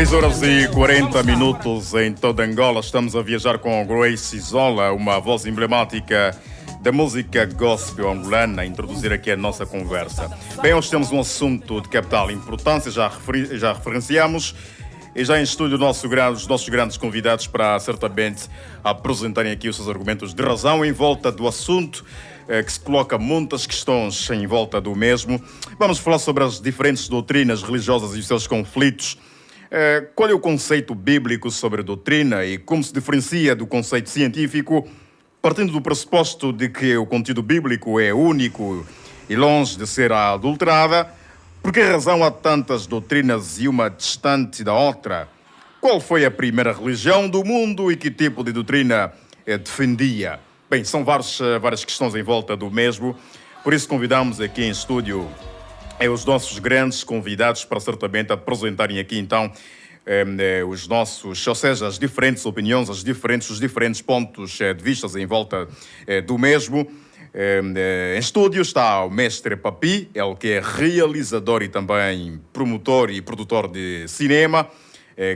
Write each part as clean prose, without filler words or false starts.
6h40 em toda Angola. Estamos a viajar com Grace Zola, uma voz emblemática da música gospel angolana, a introduzir aqui a nossa conversa. Bem, hoje temos um assunto de capital importância, já referenciamos, e já em estúdio os nossos grandes convidados para certamente apresentarem aqui os seus argumentos de razão em volta do assunto, que se coloca muitas questões em volta do mesmo. Vamos falar sobre as diferentes doutrinas religiosas e os seus conflitos. Qual é o conceito bíblico sobre a doutrina e como se diferencia do conceito científico, partindo do pressuposto de que o conteúdo bíblico é único e longe de ser adulterada? Por que razão há tantas doutrinas e uma distante da outra? Qual foi a primeira religião do mundo e que tipo de doutrina defendia? Bem, são várias questões em volta do mesmo, por isso convidamos aqui em estúdio os nossos grandes convidados para certamente apresentarem aqui então os nossos, ou seja, as diferentes opiniões, os diferentes pontos de vista em volta do mesmo. Em estúdio está o mestre Papi, ele que é realizador e também promotor e produtor de cinema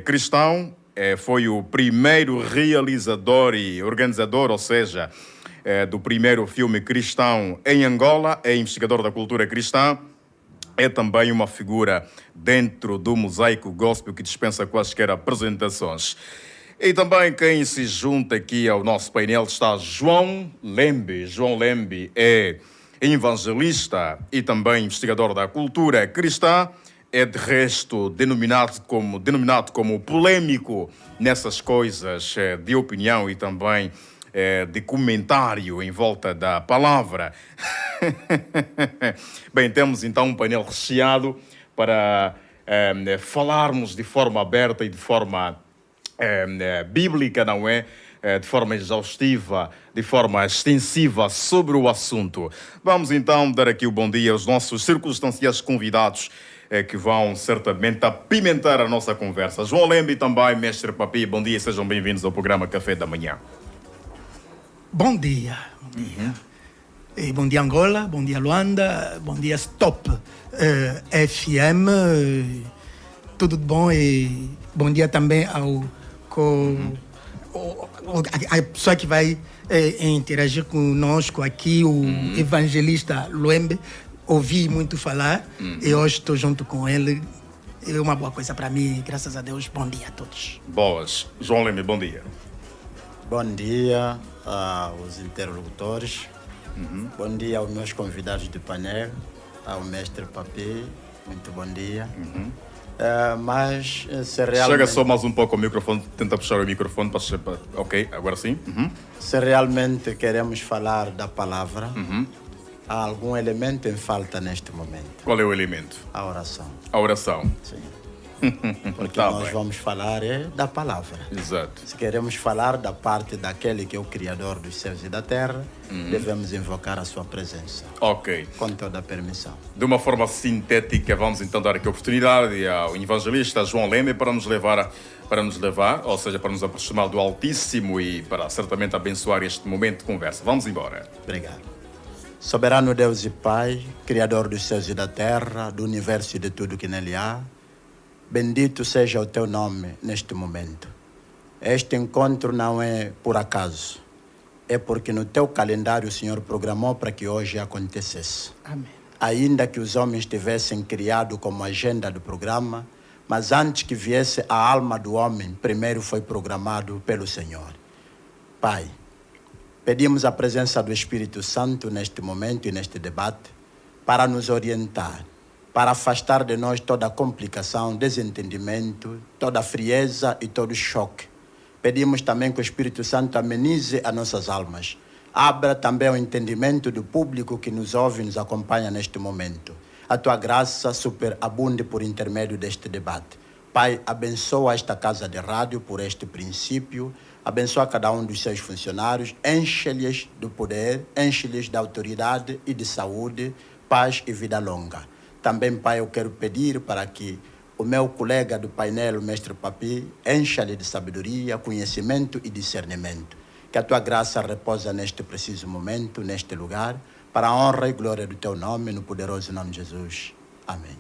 cristão. Foi o primeiro realizador e organizador, ou seja, do primeiro filme cristão em Angola, é investigador da cultura cristã, é também uma figura dentro do mosaico gospel que dispensa quaisquer apresentações. E também quem se junta aqui ao nosso painel está João Lembe. João Lembe é evangelista e também investigador da cultura cristã. É de resto denominado como polêmico nessas coisas de opinião e também de comentário em volta da palavra. Bem, temos então um painel recheado para falarmos de forma aberta e de forma bíblica, não é? De forma exaustiva, de forma extensiva sobre o assunto. Vamos então dar aqui o bom dia aos nossos circunstanciais convidados que vão certamente apimentar a nossa conversa. João Lembe e também mestre Papi, bom dia e sejam bem-vindos ao programa Café da Manhã. Bom dia. Bom dia Angola, bom dia Luanda, bom dia Stop FM, tudo bom e bom dia também a pessoa que vai interagir conosco aqui, o evangelista Luembe. Ouvi muito falar e hoje estou junto com ele. É uma boa coisa para mim, graças a Deus. Bom dia a todos. Boas. João Lembe, bom dia. Bom dia aos interlocutores. Bom dia aos meus convidados de painel, ao mestre Papi. Muito bom dia. Mas se realmente... Chega só mais um pouco ao microfone, tenta puxar o microfone para... Ok, agora sim. Se realmente queremos falar da palavra, há algum elemento em falta neste momento. Qual é o elemento? A oração. A oração. Sim. Porque nós vamos falar da palavra. Exato. Se queremos falar da parte daquele que é o Criador dos céus e da terra, devemos invocar a sua presença. Ok. Com toda a permissão. De uma forma sintética, vamos então dar aqui a oportunidade ao evangelista João Lembe para nos levar, ou seja, para nos aproximar do Altíssimo e para certamente abençoar este momento de conversa. Vamos embora. Obrigado. Soberano Deus e Pai, Criador dos céus e da terra, do universo e de tudo que nele há, bendito seja o teu nome neste momento. Este encontro não é por acaso, é porque no teu calendário o Senhor programou para que hoje acontecesse. Amém. Ainda que os homens tivessem criado como agenda do programa, mas antes que viesse a alma do homem, primeiro foi programado pelo Senhor. Pai, pedimos a presença do Espírito Santo neste momento e neste debate para nos orientar, para afastar de nós toda a complicação, desentendimento, toda a frieza e todo o choque. Pedimos também que o Espírito Santo amenize as nossas almas. Abra também o entendimento do público que nos ouve e nos acompanha neste momento. A tua graça superabunde por intermédio deste debate. Pai, abençoa esta casa de rádio por este princípio. Abençoa cada um dos seus funcionários. Enche-lhes do poder, enche-lhes da autoridade e de saúde, paz e vida longa. Também, Pai, eu quero pedir para que o meu colega do painel, o mestre Papi, encha-lhe de sabedoria, conhecimento e discernimento. Que a tua graça repousa neste preciso momento, neste lugar, para a honra e glória do teu nome, no poderoso nome de Jesus. Amém.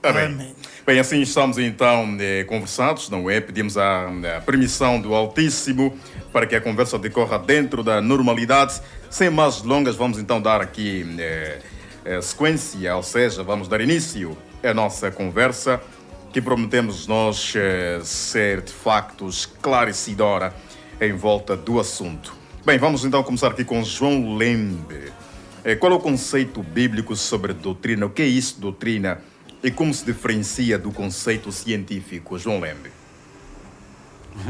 Amém. Bem, assim estamos então conversados, não é? Pedimos a permissão do Altíssimo para que a conversa decorra dentro da normalidade. Sem mais delongas, vamos então dar aqui sequência, ou seja, vamos dar início à nossa conversa, que prometemos nós ser de facto esclarecedora em volta do assunto. Bem, vamos então começar aqui com João Lembe. Qual é o conceito bíblico sobre doutrina? O que é isso, doutrina? E como se diferencia do conceito científico, João Lembe?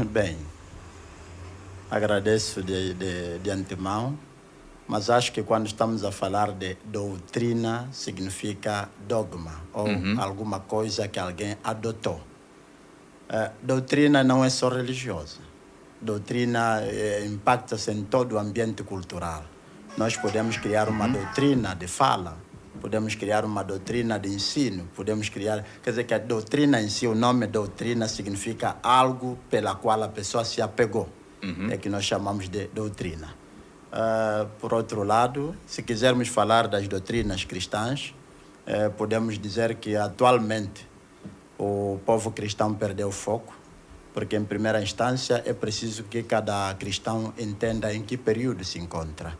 Bem, agradeço de antemão, mas acho que quando estamos a falar de doutrina, significa dogma, ou alguma coisa que alguém adotou. Doutrina não é só religiosa. Doutrina impacta-se em todo o ambiente cultural. Nós podemos criar uma doutrina de fala, podemos criar uma doutrina de ensino, podemos criar... Quer dizer que a doutrina em si, o nome doutrina significa algo pela qual a pessoa se apegou. É que nós chamamos de doutrina. Por outro lado, se quisermos falar das doutrinas cristãs, podemos dizer que atualmente o povo cristão perdeu o foco, porque em primeira instância é preciso que cada cristão entenda em que período se encontra.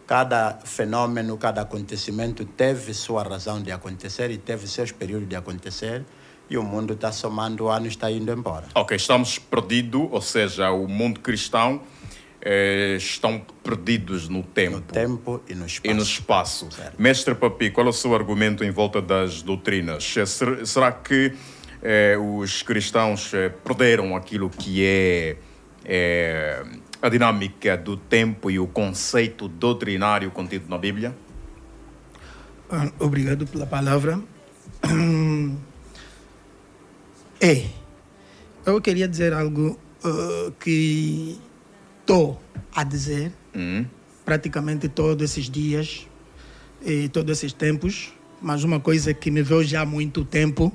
Cada fenômeno, cada acontecimento teve sua razão de acontecer e teve seus períodos de acontecer, e o mundo está somando anos, está indo embora. Ok, estamos perdidos, ou seja, o mundo cristão estão perdidos no tempo. No tempo e no espaço. E no espaço. Certo. Mestre Papi, qual é o seu argumento em volta das doutrinas? Será que os cristãos perderam aquilo que é a dinâmica do tempo e o conceito doutrinário contido na Bíblia? Obrigado pela palavra. Eu queria dizer algo que estou a dizer praticamente todos esses dias e todos esses tempos, mas uma coisa que me veio já há muito tempo.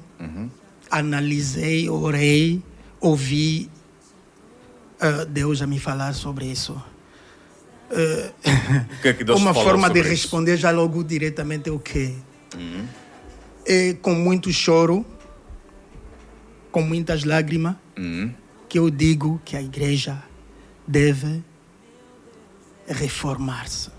Analisei, orei, ouvi Deus a me falar sobre isso. O que é que Deus uma falou forma de sobre isso? responder já logo diretamente o quê? Com muito choro, com muitas lágrimas, que eu digo que a igreja deve reformar-se.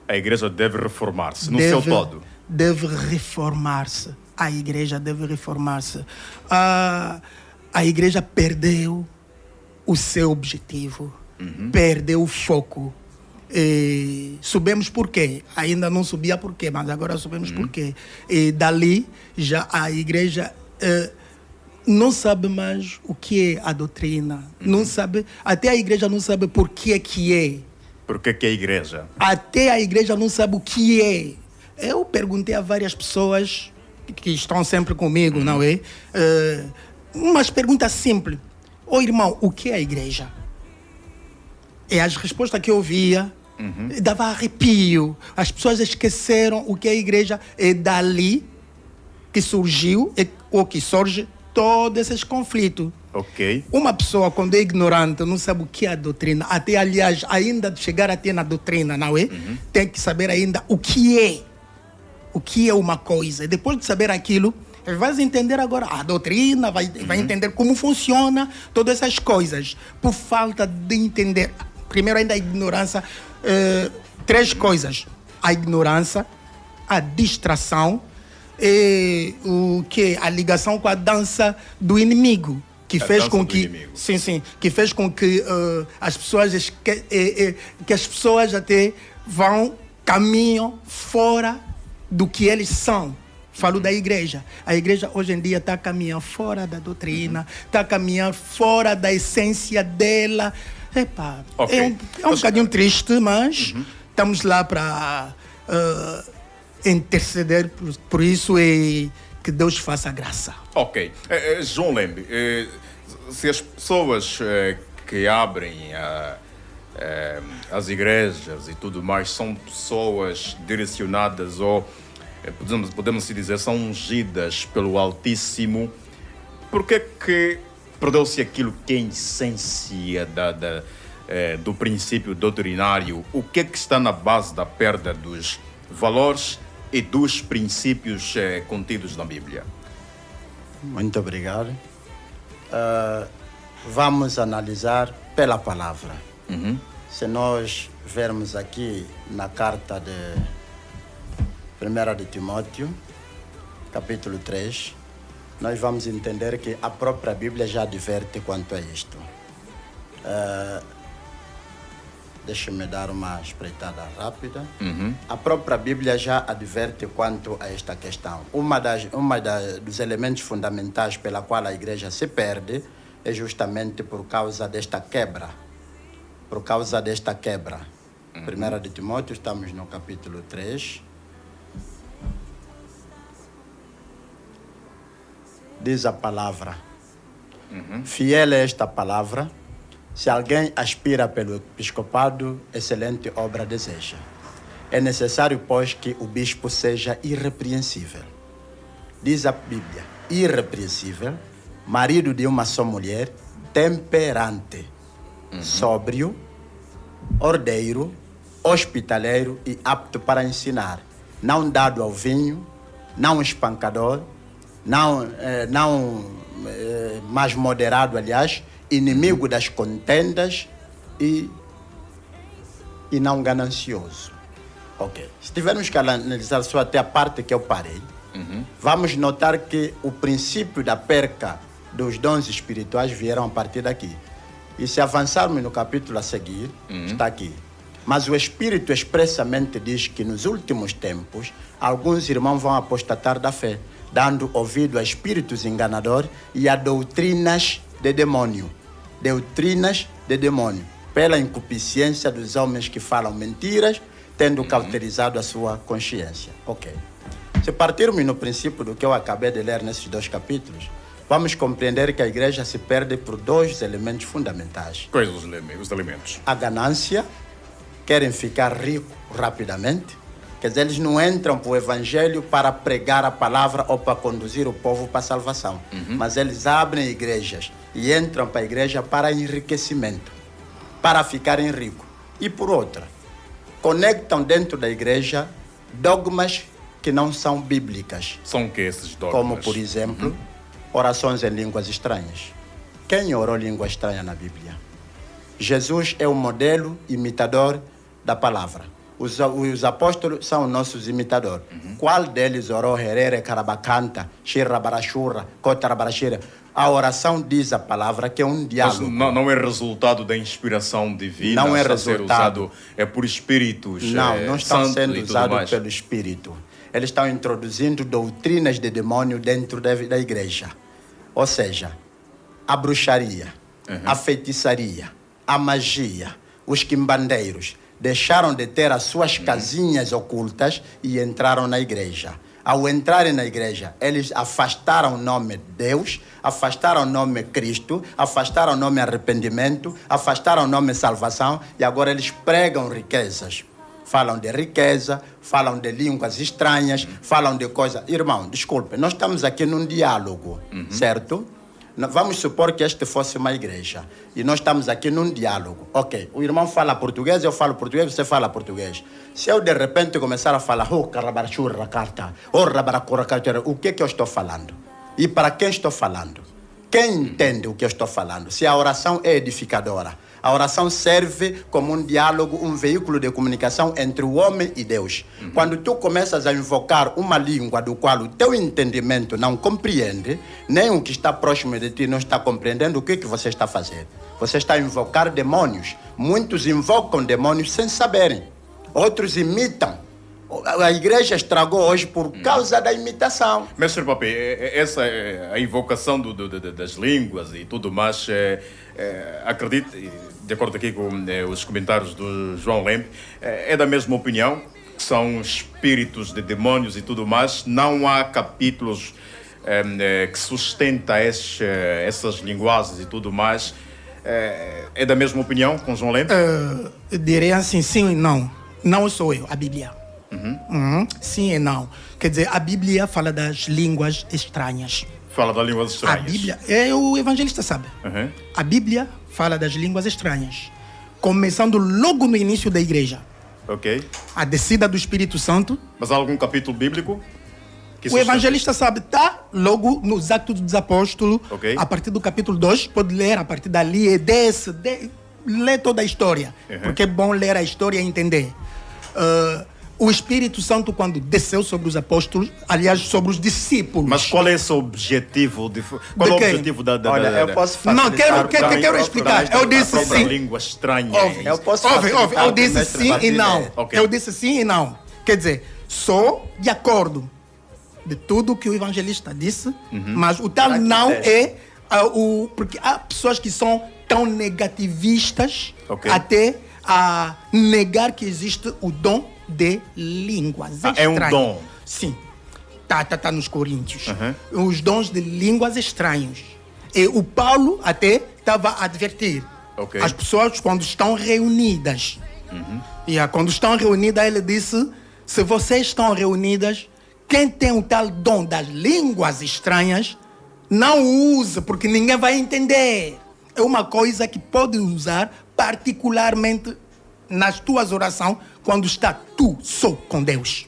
A igreja deve reformar-se, no seu todo. Deve reformar-se. A igreja deve reformar-se. A igreja perdeu o seu objetivo, perdeu o foco. Subimos por quê? Ainda não subia por quê, mas agora subimos por quê? E dali, já a igreja não sabe mais o que é a doutrina. Não sabe, até a igreja não sabe por que é. Por que é a igreja? Até a igreja não sabe o que é. Eu perguntei a várias pessoas que estão sempre comigo, não é? Umas perguntas simples. Ô irmão, o que é a igreja? E as respostas que eu ouvia dava arrepio. As pessoas esqueceram o que é a igreja. É dali que surgiu, ou que surge, todos esses conflitos. Ok. Uma pessoa, quando é ignorante, não sabe o que é a doutrina. Até, aliás, ainda de chegar até na doutrina, não é? Tem que saber ainda o que é. O que é uma coisa. E depois de saber aquilo, vai entender agora a doutrina, vai entender como funciona todas essas coisas. Por falta de entender, primeiro ainda a ignorância, três coisas. A ignorância, a distração e a ligação com a dança do inimigo. Que fez com que, que fez com que as pessoas que as pessoas até caminham fora do que eles são. Falo da igreja. A igreja hoje em dia está caminhando fora da doutrina, está caminhando fora da essência dela. Okay. É um bocadinho triste, mas estamos lá para interceder por isso e que Deus faça graça. Ok. João Lembe, se as pessoas que abrem as igrejas e tudo mais são pessoas direcionadas ou podemos dizer, são ungidas pelo Altíssimo, por que perdeu-se aquilo que é a essência do princípio doutrinário? O que está na base da perda dos valores e dos princípios contidos na Bíblia? Muito obrigado. Vamos analisar pela palavra. Se nós vermos aqui na carta de 1 de Timóteo, capítulo 3, nós vamos entender que a própria Bíblia já adverte quanto a isto. Deixa-me dar uma espreitada rápida. A própria Bíblia já adverte quanto a esta questão. Dos elementos fundamentais pela qual a igreja se perde é justamente por causa desta quebra. Por causa desta quebra. 1 de Timóteo, estamos no capítulo 3. Diz a palavra. Fiel é esta palavra. Se alguém aspira pelo episcopado, excelente obra deseja. É necessário, pois, que o bispo seja irrepreensível. Diz a Bíblia, irrepreensível, marido de uma só mulher, temperante, sóbrio, ordeiro, hospitaleiro e apto para ensinar, não dado ao vinho, não espancador, mais moderado, aliás, inimigo das contendas e não ganancioso. Ok. Se tivermos que analisar só até a parte que eu parei, vamos notar que o princípio da perca dos dons espirituais vieram a partir daqui. E se avançarmos no capítulo a seguir, está aqui. Mas o Espírito expressamente diz que nos últimos tempos, alguns irmãos vão apostatar da fé, dando ouvido a espíritos enganadores e a doutrinas de demônio. Doutrinas de demônio. Pela incupiscência dos homens que falam mentiras, tendo cauterizado a sua consciência. Ok. Se partirmos no princípio do que eu acabei de ler nesses 2 capítulos, vamos compreender que a igreja se perde por 2 elementos fundamentais. Quais os elementos? A ganância, querem ficar ricos rapidamente. Quer dizer, eles não entram para o evangelho para pregar a palavra ou para conduzir o povo para a salvação. Mas eles abrem igrejas e entram para a igreja para enriquecimento, para ficarem ricos. E por outra, conectam dentro da igreja dogmas que não são bíblicas. São o que esses dogmas? Como, por exemplo, orações em línguas estranhas. Quem orou língua estranha na Bíblia? Jesus é o modelo imitador da palavra. Os apóstolos são nossos imitadores. Qual deles orou herere carabacanta, shirabarashura, kotarabarashira? A oração diz a palavra que é um diálogo. Mas não é resultado da inspiração divina? Não é está resultado. Usado, é por espíritos Não estão sendo usados usados pelo Espírito. Eles estão introduzindo doutrinas de demônio dentro da igreja. Ou seja, a bruxaria, a feitiçaria, a magia, os quimbandeiros deixaram de ter as suas casinhas ocultas e entraram na igreja. Ao entrarem na igreja, eles afastaram o nome Deus, afastaram o nome Cristo, afastaram o nome arrependimento, afastaram o nome salvação e agora eles pregam riquezas. Falam de riqueza, falam de línguas estranhas, falam de coisas... Irmão, desculpe, nós estamos aqui num diálogo, certo? Vamos supor que este fosse uma igreja e nós estamos aqui num diálogo. Ok, o irmão fala português, eu falo português, você fala português. Se eu de repente começar a falar o que eu estou falando? E para quem estou falando? Quem entende o que eu estou falando? Se a oração é edificadora, a oração serve como um diálogo, um veículo de comunicação entre o homem e Deus. Quando tu começas a invocar uma língua do qual o teu entendimento não compreende, nem o que está próximo de ti não está compreendendo, o que você está fazendo? Você está a invocar demônios. Muitos invocam demônios sem saberem. Outros imitam. A igreja estragou hoje por causa da imitação. Mestre Papi, essa a invocação das línguas e tudo mais, acredito, de acordo aqui com os comentários do João Lembe, é da mesma opinião, que são espíritos de demônios e tudo mais. Não há capítulos que sustentam essas linguagens e tudo mais. É da mesma opinião com João Lembe? Eu diria assim, sim e não. Não sou eu, a Bíblia. Sim e não. Quer dizer, a Bíblia fala das línguas estranhas. Fala das línguas estranhas. A Bíblia, o evangelista sabe. A Bíblia fala das línguas estranhas. Começando logo no início da igreja. Ok. A descida do Espírito Santo. Mas há algum capítulo bíblico? O evangelista sabe, tá logo nos Atos dos Apóstolos, a partir do capítulo 2, pode ler a partir dali e lê toda a história, porque é bom ler a história e entender. O Espírito Santo, quando desceu sobre os apóstolos, aliás, sobre os discípulos. Mas qual é o objetivo? Qual é o objetivo da... Olha, eu posso Não, quero explicar. Eu disse sim. Língua estranha. Eu posso eu disse sim e não. Eu disse sim e não. Quer dizer, sou de acordo de tudo que o evangelista disse, mas o tal não é porque há pessoas que são tão negativistas até a negar que existe o dom de línguas estranhas. É um dom? Sim. Tá nos Coríntios. Os dons de línguas estranhas. E o Paulo até estava a advertir as pessoas quando estão reunidas. E quando estão reunidas, ele disse, se vocês estão reunidas, quem tem o tal dom das línguas estranhas, não use, porque ninguém vai entender. É uma coisa que pode usar particularmente nas tuas orações, quando está tu só com Deus.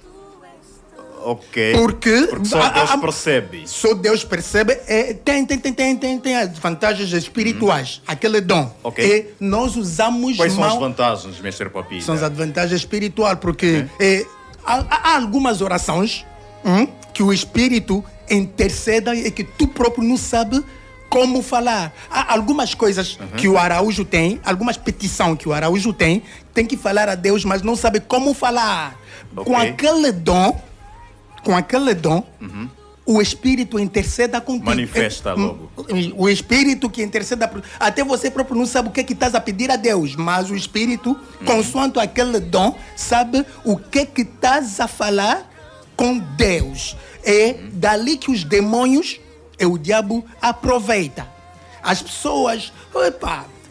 Porque só Deus percebe. Só Deus percebe. Tem as vantagens espirituais, aquele dom. E nós usamos Quais são as vantagens, Mestre Papi? São as vantagens espirituais, porque há algumas orações que o Espírito intercede e que tu próprio não sabe como falar. Há algumas coisas que o Araújo tem, algumas petições que o Araújo tem que falar a Deus, mas não sabe como falar. Com aquele dom, o Espírito interceda contigo. Manifesta logo. O Espírito que interceda. Até você próprio não sabe o que estás a pedir a Deus, mas o Espírito, consoante aquele dom, sabe o que estás a falar com Deus. É dali que os demônios o diabo aproveita. As pessoas,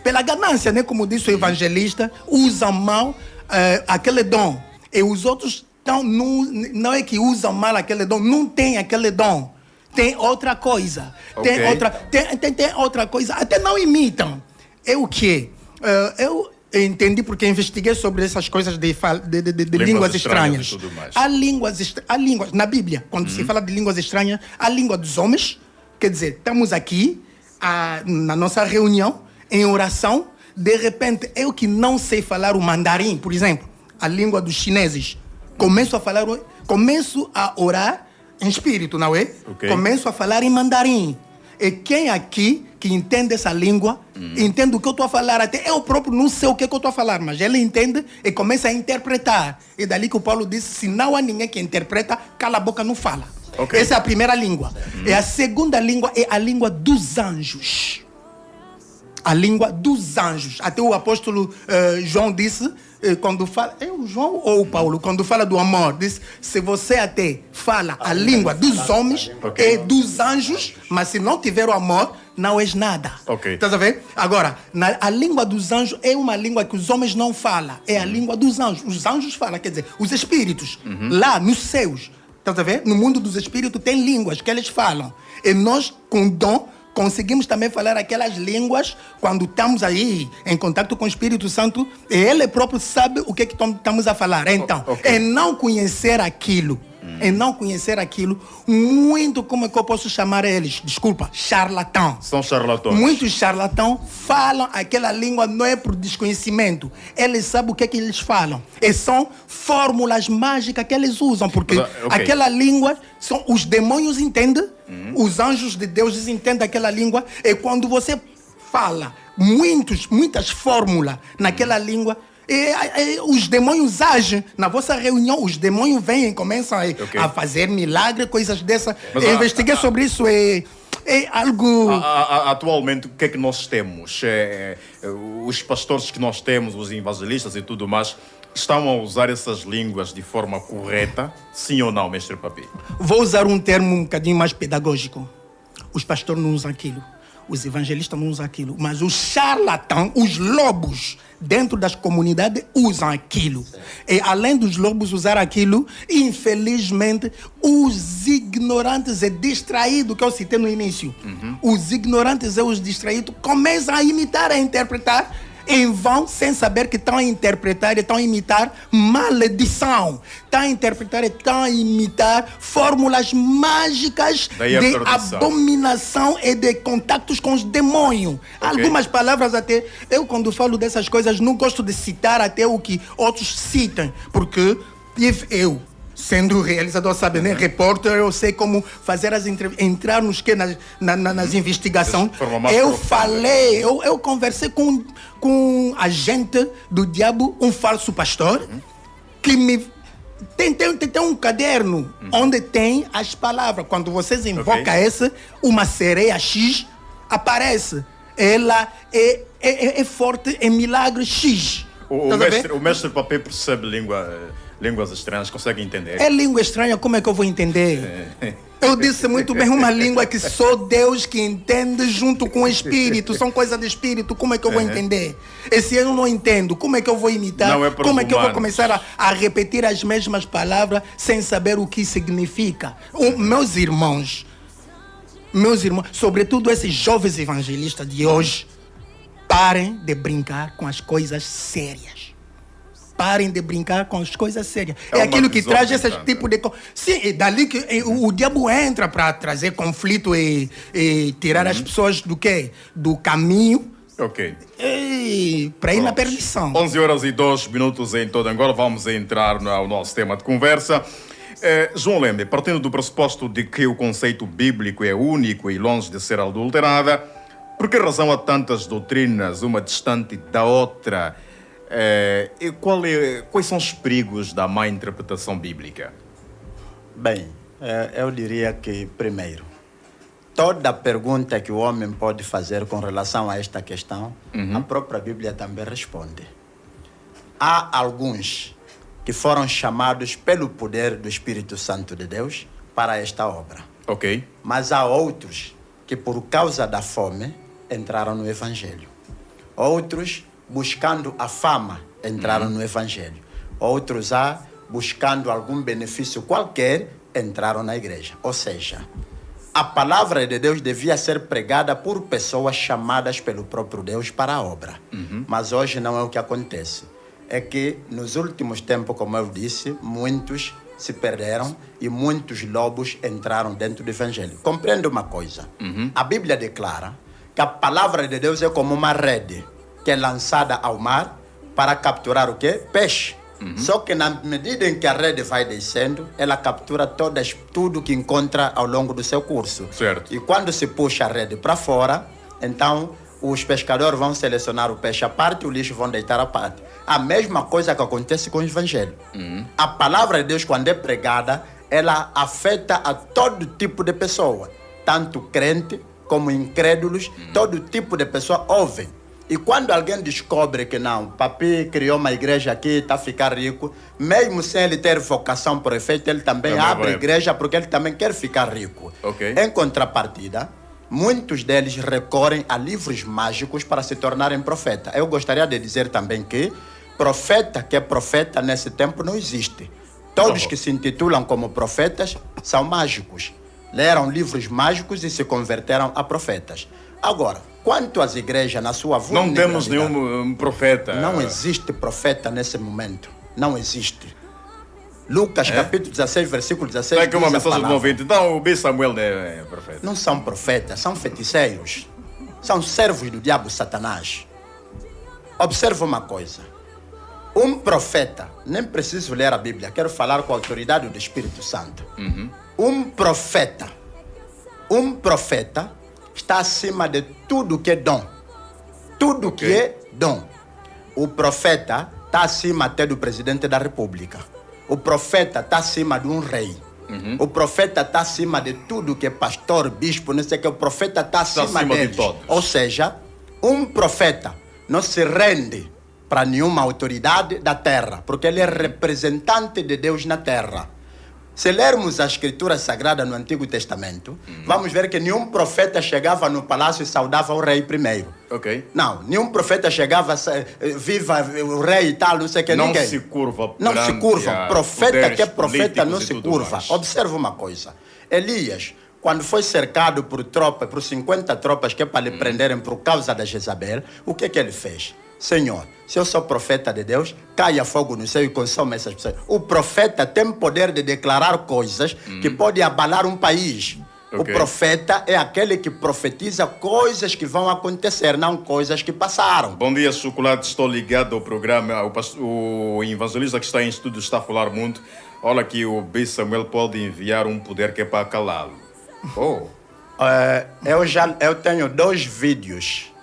pela ganância, né, como disse o evangelista, usam mal aquele dom. E os outros não é que usam mal aquele dom, não tem aquele dom. Tem outra coisa. Tem outra coisa. Até não imitam. É o quê? Eu entendi porque investiguei sobre essas coisas de línguas estranhas. Há línguas na Bíblia, quando se fala de línguas estranhas, há língua dos homens. Quer dizer, estamos aqui na nossa reunião, em oração, de repente, eu que não sei falar o mandarim, por exemplo, a língua dos chineses, começo a orar em espírito, não é? Começo a falar em mandarim. E quem aqui que entende essa língua, entende o que eu estou a falar, até eu próprio não sei o que eu estou a falar, mas ele entende e começa a interpretar. E dali que o Paulo disse, se não há ninguém que interpreta, cala a boca, não fala. Essa é a primeira língua. E a segunda língua é a língua dos anjos. A língua dos anjos. Até o apóstolo João disse, quando fala... É o João ou o Paulo? Quando fala do amor, diz, se você até fala a língua dos homens e dos anjos, mas se não tiver o amor, não és nada. Estás a ver? Agora, a língua dos anjos é uma língua que os homens não falam. É a língua dos anjos. Os anjos falam, quer dizer, os espíritos. Lá nos céus. Estás a ver? No mundo dos espíritos tem línguas que eles falam. E nós, com dom, conseguimos também falar aquelas línguas quando estamos aí em contato com o Espírito Santo e ele próprio sabe o que estamos a falar. Então, é não conhecer aquilo. É não conhecer aquilo, muito, como é que eu posso chamar eles? Desculpa, charlatão. São charlatões. Muitos charlatão falam aquela língua, não é por desconhecimento. Eles sabem o que é que eles falam. E são fórmulas mágicas que eles usam, porque aquela língua, os demônios entendem, os anjos de Deus entendem aquela língua, e quando você fala muitas fórmulas naquela língua, e os demônios agem na vossa reunião, os demônios vêm e começam a fazer milagres, coisas dessas. Eu investiguei sobre isso, é algo... Atualmente, o que é que nós temos? Os pastores que nós temos, os evangelistas e tudo mais, estão a usar essas línguas de forma correta? Sim ou não, Mestre Papi? Vou usar um termo um bocadinho mais pedagógico. Os pastores não usam aquilo. Os evangelistas não usam aquilo, mas os charlatãos, os lobos dentro das comunidades usam aquilo. E além dos lobos usar aquilo, infelizmente, os ignorantes e distraídos, que eu citei no início, os ignorantes e os distraídos começam a imitar, a interpretar, em vão, sem saber que estão a interpretar e estão a imitar maledição. Estão a interpretar e estão a imitar fórmulas mágicas de abominação e de contactos com os demônios. Algumas palavras até, eu quando falo dessas coisas não gosto de citar até o que outros citam, porque eu, sendo realizador, sabe, né? Repórter, eu sei como fazer as entrevistas, entrar nos que nas investigações. Eu falei, eu conversei com um agente do diabo, um falso pastor, que me tem um caderno onde tem as palavras. Quando vocês invocam uma sereia X aparece. Ela é forte em milagre X. O mestre Papé percebe línguas estranhas, consegue entender? É língua estranha, como é que eu vou entender? Eu disse muito bem, uma língua que só Deus que entende junto com o Espírito. São coisas de Espírito, como é que eu vou entender? E se eu não entendo, como é que eu vou imitar? Como é que eu vou começar a repetir as mesmas palavras sem saber o que significa? Meus irmãos, sobretudo esses jovens evangelistas de hoje, parem de brincar com as coisas sérias. Parem de brincar com as coisas sérias. É aquilo que traz esse tipo de... Sim, é dali que o diabo entra para trazer conflito e tirar as pessoas do quê? Do caminho. Para ir na perdição. 11h02 em toda Angola. Vamos entrar no nosso tema de conversa. João Lembe, partindo do pressuposto de que o conceito bíblico é único e longe de ser adulterado, por que razão há tantas doutrinas, uma distante da outra? E quais são os perigos da má interpretação bíblica? Bem, eu diria que, primeiro, toda pergunta que o homem pode fazer com relação a esta questão, a própria Bíblia também responde. Há alguns que foram chamados pelo poder do Espírito Santo de Deus para esta obra. Mas há outros que, por causa da fome, entraram no Evangelho. Outros, buscando a fama, entraram no Evangelho. Outros, buscando algum benefício qualquer, entraram na igreja. Ou seja, a palavra de Deus devia ser pregada por pessoas chamadas pelo próprio Deus para a obra. Mas hoje não é o que acontece. É que nos últimos tempos, como eu disse, muitos se perderam e muitos lobos entraram dentro do Evangelho. Compreende uma coisa? A Bíblia declara que a palavra de Deus é como uma rede que é lançada ao mar para capturar o quê? Peixe. Só que na medida em que a rede vai descendo, ela captura tudo que encontra ao longo do seu curso. Certo. E quando se puxa a rede para fora, então os pescadores vão selecionar o peixe à parte e o lixo vão deitar à parte. A mesma coisa que acontece com o Evangelho. A palavra de Deus, quando é pregada, ela afeta a todo tipo de pessoa. Tanto crente como incrédulos, todo tipo de pessoa ouve. E quando alguém descobre que não, papi criou uma igreja aqui, está a ficar rico, mesmo sem ele ter vocação por efeito, ele também abre igreja porque ele também quer ficar rico. Em contrapartida, muitos deles recorrem a livros mágicos para se tornarem profeta. Eu gostaria de dizer também que profeta que é profeta nesse tempo não existe. Todos que se intitulam como profetas são mágicos. Leram livros mágicos e se converteram a profetas. Agora, quanto às igrejas na sua vulnerabilidade... Não temos nenhum profeta. Não existe profeta nesse momento. Não existe. Lucas, capítulo 16, versículo 16... É que uma mensagem do 90. Então, o bispo Samuel não é profeta. Não são profetas, são feiticeiros. São servos do diabo Satanás. Observa uma coisa. Um profeta, nem preciso ler a Bíblia, quero falar com a autoridade do Espírito Santo. Um profeta está acima de tudo que é dom. Tudo que é dom. O profeta está acima até do presidente da República. O profeta está acima de um rei. O profeta está acima de tudo que é pastor, bispo, não sei o que. O profeta está acima deles. De todos. Ou seja, um profeta não se rende para nenhuma autoridade da terra, porque ele é representante de Deus na terra. Se lermos a Escritura Sagrada no Antigo Testamento, vamos ver que nenhum profeta chegava no palácio e saudava o rei primeiro. Não, nenhum profeta chegava, viva o rei e tal, não sei o que, ninguém. Não se curva. Não se curva. Profeta que é profeta não se curva. Observa uma coisa. Elias, quando foi cercado por 50 tropas que é para lhe prenderem por causa da Jezabel, o que ele fez? Senhor, se eu sou profeta de Deus, caia fogo no céu e consome essas pessoas. O profeta tem poder de declarar coisas que podem abalar um país. O profeta é aquele que profetiza coisas que vão acontecer, não coisas que passaram. Bom dia, Chocolate. Estou ligado ao programa. O evangelista que está em estúdio está a falar muito. Olha aqui, o B. Samuel pode enviar um poder que é para calá-lo. Eu tenho 2 vídeos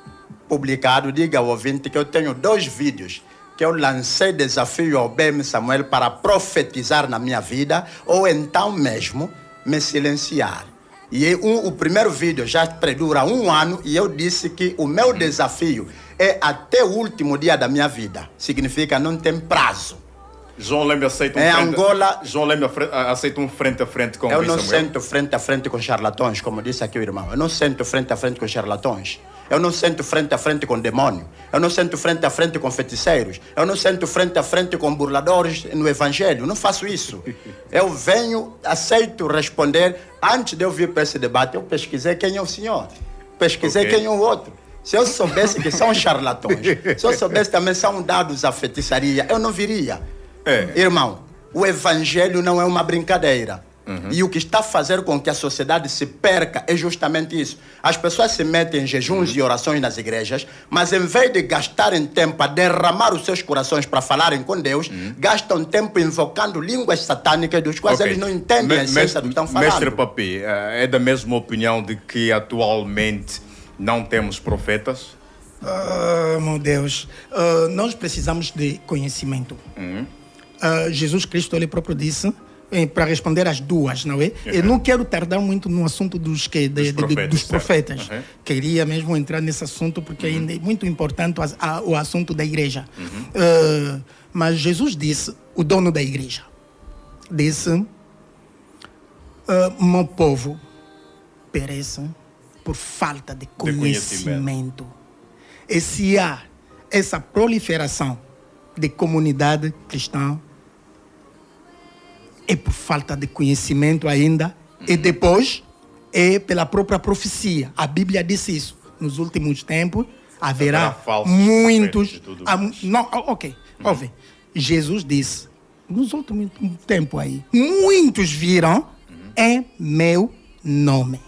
publicados. Diga ao ouvinte que eu tenho 2 vídeos que eu lancei desafio ao B. Samuel para profetizar na minha vida ou então mesmo me silenciar. E o primeiro vídeo já dura 1 ano e eu disse que o meu desafio é até o último dia da minha vida. Significa não tem prazo. João Lembe aceita um frente a frente com o Eu não Samuel. sento frente a frente com charlatões, como disse aqui o irmão. Eu não sento frente a frente com charlatões. Eu não sento frente a frente com demônio. Eu não sento frente a frente com feiticeiros. Eu não sento frente a frente com burladores no evangelho. Não faço isso. Eu venho, aceito responder. Antes de eu vir para esse debate, eu pesquisei quem é o senhor. Pesquisei quem é o outro. Se eu soubesse que são charlatões, se eu soubesse também são dados à feitiçaria, eu não viria. Irmão, o evangelho não é uma brincadeira. E o que está a fazer com que a sociedade se perca é justamente isso. As pessoas se metem em jejuns e orações nas igrejas, mas em vez de gastarem tempo a derramar os seus corações para falarem com Deus, gastam tempo invocando línguas satânicas dos quais eles não entendem a essência do que estão falando. Mestre Papi, é da mesma opinião de que atualmente não temos profetas? Meu Deus, nós precisamos de conhecimento. Jesus Cristo, ele próprio disse, para responder às duas, não é? Eu não quero tardar muito no assunto dos profetas. Queria mesmo entrar nesse assunto porque ainda é muito importante o assunto da igreja. Mas Jesus disse, o dono da igreja, disse, meu povo perece por falta de conhecimento. E se há essa proliferação de comunidade cristã, é por falta de conhecimento ainda, e depois é pela própria profecia. A Bíblia disse isso. Nos últimos tempos haverá muitos... Ouve. Jesus disse, nos últimos tempos aí, muitos virão em meu nome.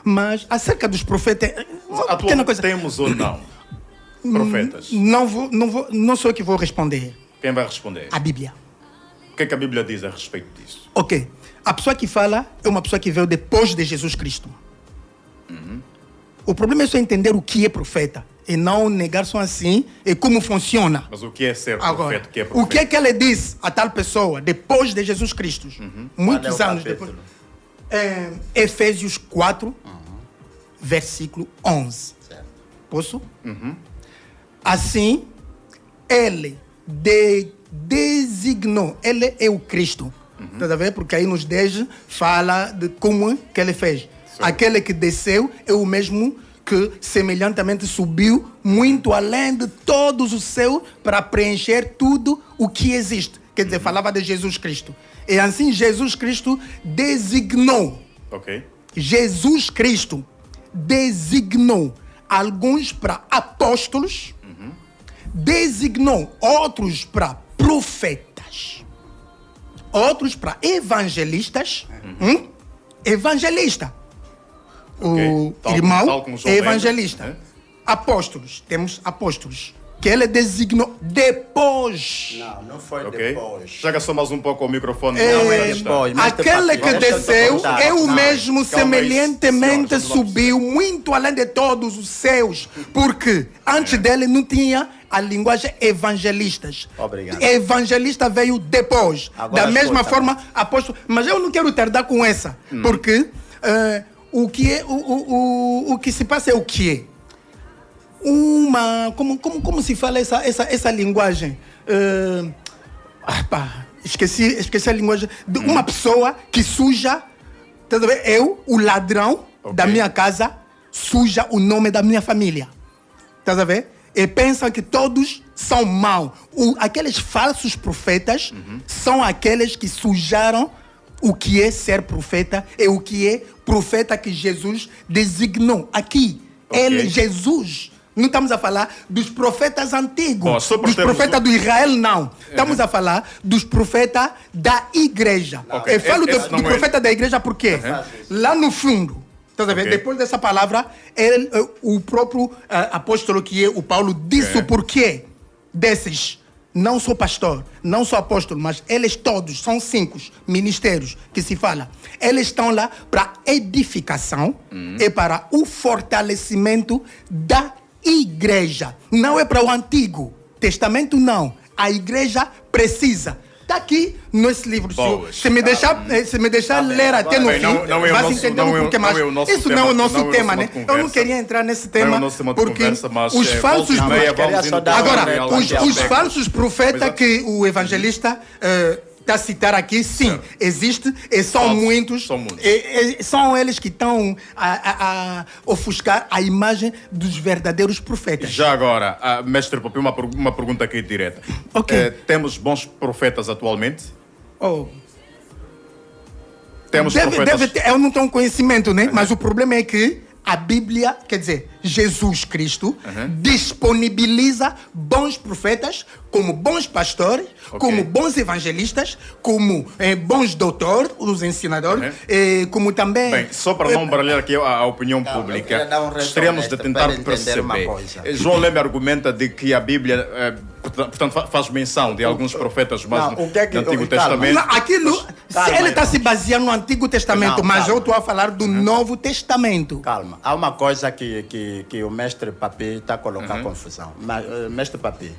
Mas acerca dos profetas... Atualmente temos ou não profetas? Não sou eu que vou responder. Quem vai responder? A Bíblia. O que é que a Bíblia diz a respeito disso? A pessoa que fala é uma pessoa que veio depois de Jesus Cristo. O problema é só entender o que é profeta e não negar só assim e como funciona. Mas o que é ser profeta? Agora, O que é profeta? o que é que ele diz a tal pessoa depois de Jesus Cristo? Muitos anos depois. Efésios 4, versículo 11. Certo. Posso? Assim, ele designou, ele é o Cristo. Tá a ver? Porque aí nos 10 fala de como que ele fez. Certo. Aquele que desceu é o mesmo que semelhantemente subiu muito além de todos os céus para preencher tudo o que existe. Quer dizer, falava de Jesus Cristo. E assim Jesus Cristo designou. Jesus Cristo designou alguns para apóstolos, designou outros para profetas, outros para evangelistas. Evangelista. O irmão é evangelista. Apóstolos. Temos apóstolos. Que ele designou depois. Não foi depois. Chega só mais um pouco ao microfone. Aquele que desceu é o mesmo, semelhantemente subiu muito além de todos os céus. Porque antes dele não tinha a linguagem evangelistas. Obrigado. Evangelista veio depois. Agora da mesma forma, apóstolo. Mas eu não quero tardar com essa. Porque o que se passa é o que é. Como se fala essa linguagem? Esqueci a linguagem. De uma pessoa que suja, tá vendo? Eu, o ladrão da minha casa, suja o nome da minha família. Tá vendo? E pensam que todos são maus. Aqueles falsos profetas são aqueles que sujaram o que é ser profeta e o que é profeta que Jesus designou aqui. Jesus Não estamos a falar dos profetas antigos, Bom, só para dos termos profetas do Israel, não. Estamos a falar dos profetas da igreja. Ok, Eu falo esse do não é- profeta da igreja porque lá no fundo, estás a ver? Ok. Depois dessa palavra, o próprio apóstolo que é o Paulo disse o porquê desses. Não sou pastor, não sou apóstolo, mas eles todos, são 5 ministérios que se fala. Eles estão lá para edificação e para o fortalecimento da igreja. Não é para o Antigo Testamento, não. A igreja precisa. Está aqui nesse livro. Boas. Se me deixar ler até no Bem, fim, não é o vai nosso- entender não é o o- porquê. Mas não é o nosso isso tema, não é o nosso não é o tema, nosso né? tema de Eu não conversa. queria entrar nesse Não tema é o nosso tema de porque conversa, mas, os falsos volta e meia, queria vamos só indo dar para Agora, alguns os aspectos. falsos profetas Mas, que o evangelista está a citar aqui, sim, Certo. existe, e são Falsos, muitos. são muitos. São eles que estão a ofuscar a imagem dos verdadeiros profetas. Já agora, mestre Papi, uma pergunta aqui direta. Ok. Temos bons profetas atualmente? Oh. Temos profetas... Eu não tenho conhecimento, né? Mas o problema é que a Bíblia, quer dizer, Jesus Cristo, disponibiliza bons profetas, como bons pastores, como bons evangelistas, como bons doutores, os ensinadores, como também... Bem, só para não baralhar aqui a opinião eu pública, queria dar um resto gostaríamos de honesto tentar para entender uma perceber. coisa. João Lembe argumenta de que a Bíblia, portanto, faz menção de alguns profetas, mas Não, o que é que- no Antigo calma. Testamento... Não, aquilo, Calma, ele está irmão. se baseando no Antigo Testamento, Não, mas calma. eu estou a falar do Novo Testamento. Calma, há uma coisa que o mestre Papi está a colocar confusão. Mas, mestre Papi,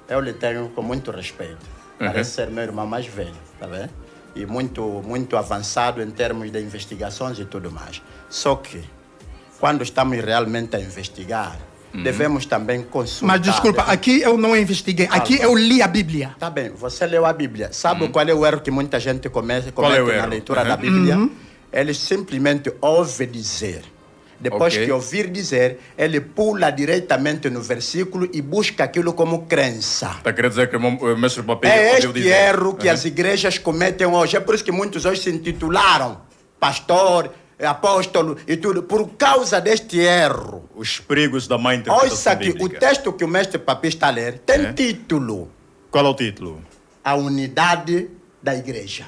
eu lhe tenho com muito respeito. Parece ser meu irmão mais velho, tá vendo? E muito avançado em termos de investigações e tudo mais. Só que, quando estamos realmente a investigar, devemos também consultar... Mas desculpa, aqui eu não investiguei, aqui eu li a Bíblia. Tá bem, você leu a Bíblia. Sabe qual é o erro que muita gente comete Qual é o na erro? leitura da Bíblia? Ele simplesmente ouve dizer. Depois Ok. que ouvir dizer, ele pula diretamente no versículo e busca aquilo como crença. Está a querer dizer que o mestre Papi É ouviu este dizer. erro que as igrejas cometem hoje. É por isso que muitos hoje se intitularam pastor, apóstolo e tudo. Por causa deste erro. Os perigos da má interpretação Ouça aqui, o bíblica. texto que o mestre Papi está a ler tem É. título. Qual é o título? A unidade da igreja.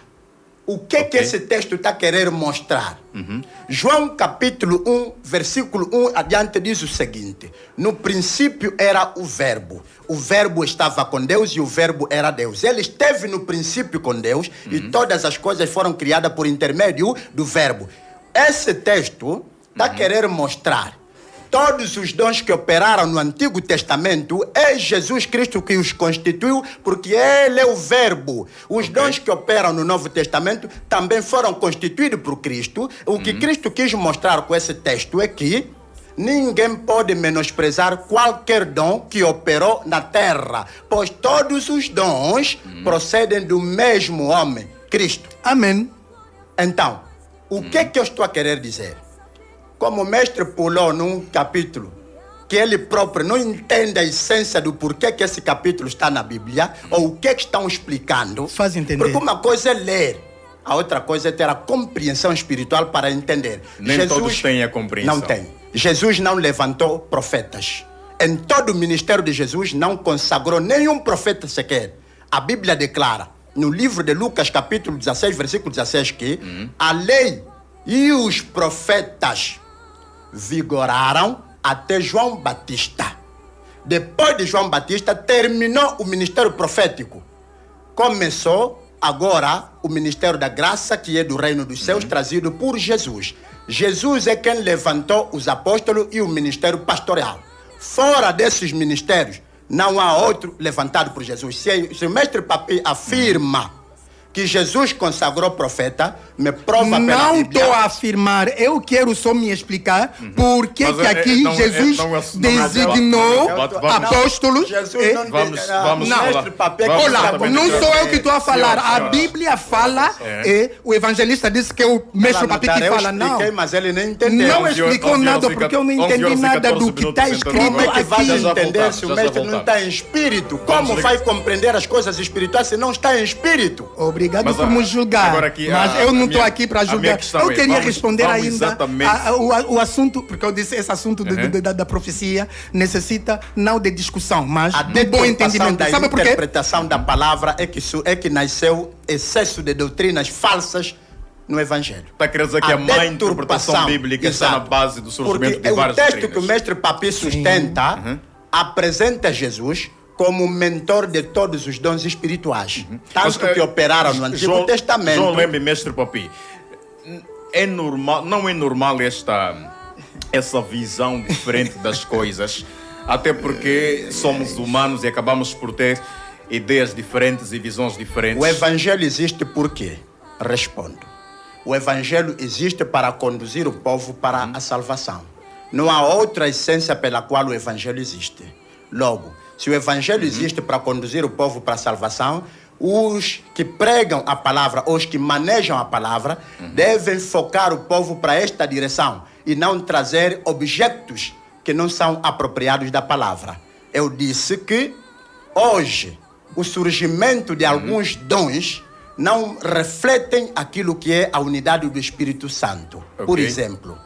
O que que Ok. esse texto está querendo mostrar? João capítulo 1, versículo 1 adiante diz o seguinte: no princípio era o verbo estava com Deus e o verbo era Deus. Ele esteve no princípio com Deus e todas as coisas foram criadas por intermédio do verbo. Esse texto está querendo mostrar todos os dons que operaram no Antigo Testamento, é Jesus Cristo que os constituiu, porque Ele é o Verbo. Os dons que operam no Novo Testamento também foram constituídos por Cristo. O que Cristo quis mostrar com esse texto é que ninguém pode menosprezar qualquer dom que operou na terra, pois todos os dons procedem do mesmo homem, Cristo. Amém. Então, o que é que eu estou a querer dizer? Como o mestre pulou num capítulo que ele próprio não entende a essência do porquê que esse capítulo está na Bíblia, ou o que é que estão explicando. Faz entender. Porque uma coisa é ler, a outra coisa é ter a compreensão espiritual para entender. Nem todos têm a compreensão. Não tem. Jesus não levantou profetas. Em todo o ministério de Jesus não consagrou nenhum profeta sequer. A Bíblia declara, no livro de Lucas, capítulo 16, versículo 16, que a lei e os profetas vigoraram até João Batista. Depois de João Batista, terminou o ministério profético. Começou agora o ministério da graça, que é do reino dos céus, trazido por Jesus. Jesus é quem levantou os apóstolos e o ministério pastoral. Fora desses ministérios, não há outro levantado por Jesus. Se o mestre Papi afirma que Jesus consagrou profeta, me prova pela Não Bíblia. estou a afirmar, eu quero só me explicar por que Mas que aqui Jesus designou apóstolos. Jesus não Vamos Não, mestre Papi é que olha, sabe não dizer. sou eu que estou a falar. A Senhora. Bíblia fala e o evangelista disse que é o mestre Ela Papi não que dá, eu fala. Não, expliquei, mas ele nem entendeu. não 11 explicou horas nada e porque eu não 11 entendi horas e nada 14 do que minutos está de escrito Como é que vai aqui. Já entender voltamos, se o mestre não voltamos. está em espírito? Como vai compreender as coisas espirituais se não está em espírito? Obrigado. obrigado por me julgar. Agora aqui, mas eu não estou aqui para julgar. Eu queria responder ainda o assunto, porque eu disse esse assunto da profecia necessita não de discussão, mas de bom entendimento. Sabe por quê? A interpretação da palavra é que nasceu excesso de doutrinas falsas no Evangelho. Está a querer dizer que a má interpretação bíblica está na base do surgimento de várias doutrinas. Porque o texto que o mestre Papi sustenta apresenta Jesus como mentor de todos os dons espirituais. Tanto que operaram no Antigo Testamento. João Lembe, mestre Papi, não é normal essa visão diferente das coisas, até porque somos humanos e acabamos por ter ideias diferentes e visões diferentes. O Evangelho existe por quê? Respondo. O Evangelho existe para conduzir o povo para a salvação. Não há outra essência pela qual o Evangelho existe. Logo, se o Evangelho existe para conduzir o povo para a salvação, os que pregam a palavra, os que manejam a palavra, devem focar o povo para esta direção e não trazer objetos que não são apropriados da palavra. Eu disse que hoje o surgimento de alguns dons não refletem aquilo que é a unidade do Espírito Santo. Okay. Por exemplo,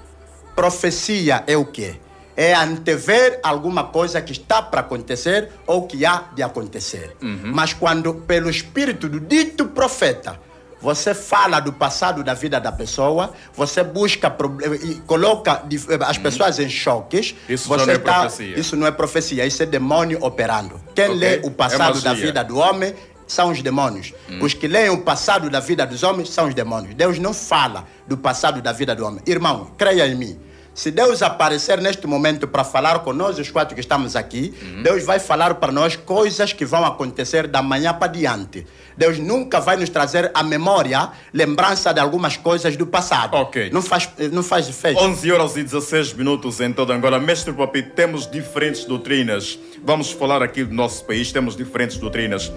profecia é o quê? É antever alguma coisa que está para acontecer ou que há de acontecer. Mas quando, pelo Espírito do dito profeta, você fala do passado da vida da pessoa, você busca e coloca as pessoas em choques. Isso não é profecia. Isso não é profecia, isso é demônio operando. Quem lê o passado da vida do homem são os demônios. Os que leem o passado da vida dos homens são os demônios. Deus não fala do passado da vida do homem. Irmão, creia em mim. Se Deus aparecer neste momento para falar com nós, os quatro que estamos aqui, Deus vai falar para nós coisas que vão acontecer da manhã para diante. Deus nunca vai nos trazer à memória lembrança de algumas coisas do passado. Ok. Não faz efeito. 11h16 em toda Angola. Mestre Papi, temos diferentes doutrinas. Vamos falar aqui do nosso país, temos diferentes doutrinas.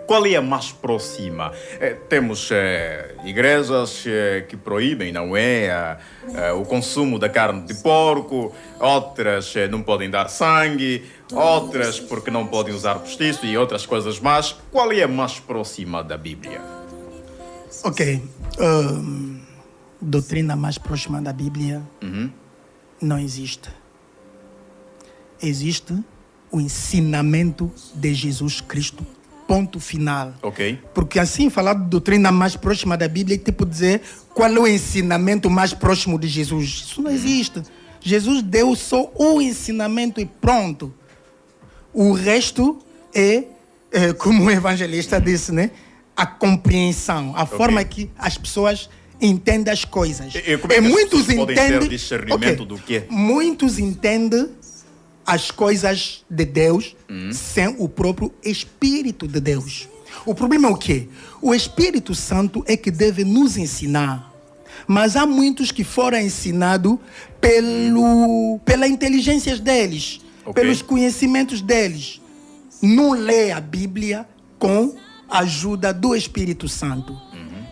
Qual é a mais próxima? Temos igrejas que proíbem, não é? O consumo da carne de porco, outras não podem dar sangue, outras porque não podem usar postiço e outras coisas mais. Qual é a mais próxima da Bíblia? Ok. Doutrina mais próxima da Bíblia não existe. Existe o ensinamento de Jesus Cristo. Ponto final. Ok. Porque assim, falar de doutrina mais próxima da Bíblia é tipo dizer qual é o ensinamento mais próximo de Jesus. Isso não existe. Jesus deu só um ensinamento e pronto. O resto é como o evangelista disse, né? A compreensão, a forma que as pessoas entendem as coisas. Como é que muitos entendem ter discernimento do quê? Muitos entendem as coisas de Deus sem o próprio Espírito de Deus. O problema é o quê? O Espírito Santo é que deve nos ensinar. Mas há muitos que foram ensinados pela inteligência deles, pelos conhecimentos deles. Não lê a Bíblia com a ajuda do Espírito Santo.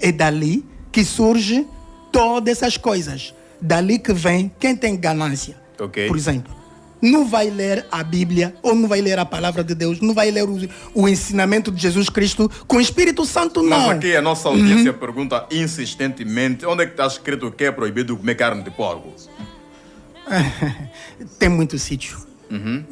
É dali que surge todas essas coisas. Dali que vem quem tem ganância. Por exemplo, não vai ler a Bíblia ou não vai ler a palavra de Deus, não vai ler o ensinamento de Jesus Cristo com o Espírito Santo, não. Mas aqui a nossa audiência pergunta insistentemente, onde é que está escrito que é proibido comer carne de porco? Tem muito sítio. Não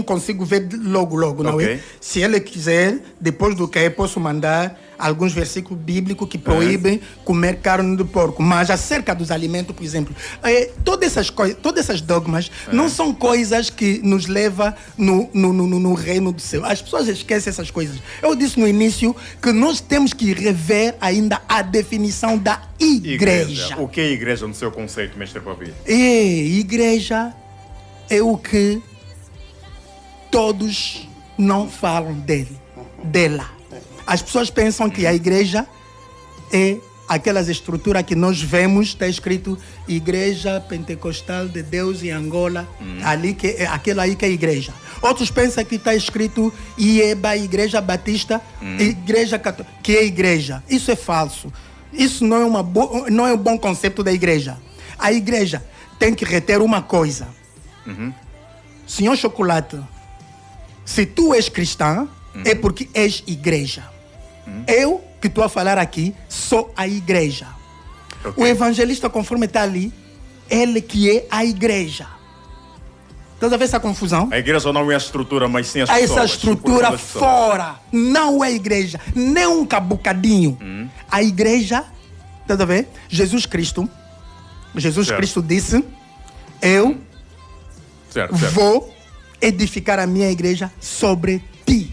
consigo ver logo, não é? Se ele quiser, depois do que eu posso mandar alguns versículos bíblicos que proíbem comer carne de porco. Mas acerca dos alimentos, por exemplo, todas essas dogmas não são coisas que nos levam no reino do céu. As pessoas esquecem essas coisas. Eu disse no início que nós temos que rever ainda a definição da igreja. O que é igreja no seu conceito, mestre Papi? Igreja é o que todos não falam dela. As pessoas pensam que a igreja é aquelas estruturas que nós vemos, está escrito Igreja Pentecostal de Deus em Angola, aquela aí que é a igreja. Outros pensam que está escrito IEBA, Igreja Batista, Igreja Católica, que é igreja. Isso é falso. Isso não é um bom conceito da igreja. A igreja tem que reter uma coisa. Senhor Chocolate, se tu és cristã, é porque és igreja. Eu que estou a falar aqui sou a igreja. O evangelista, conforme está ali, ele que é a igreja. Estás a ver essa confusão? A igreja não é a estrutura, mas sim as pessoas. Essa estrutura fora não é a igreja, nem um bocadinho. A igreja, estás a ver? Jesus Cristo disse: eu vou edificar a minha igreja sobre ti.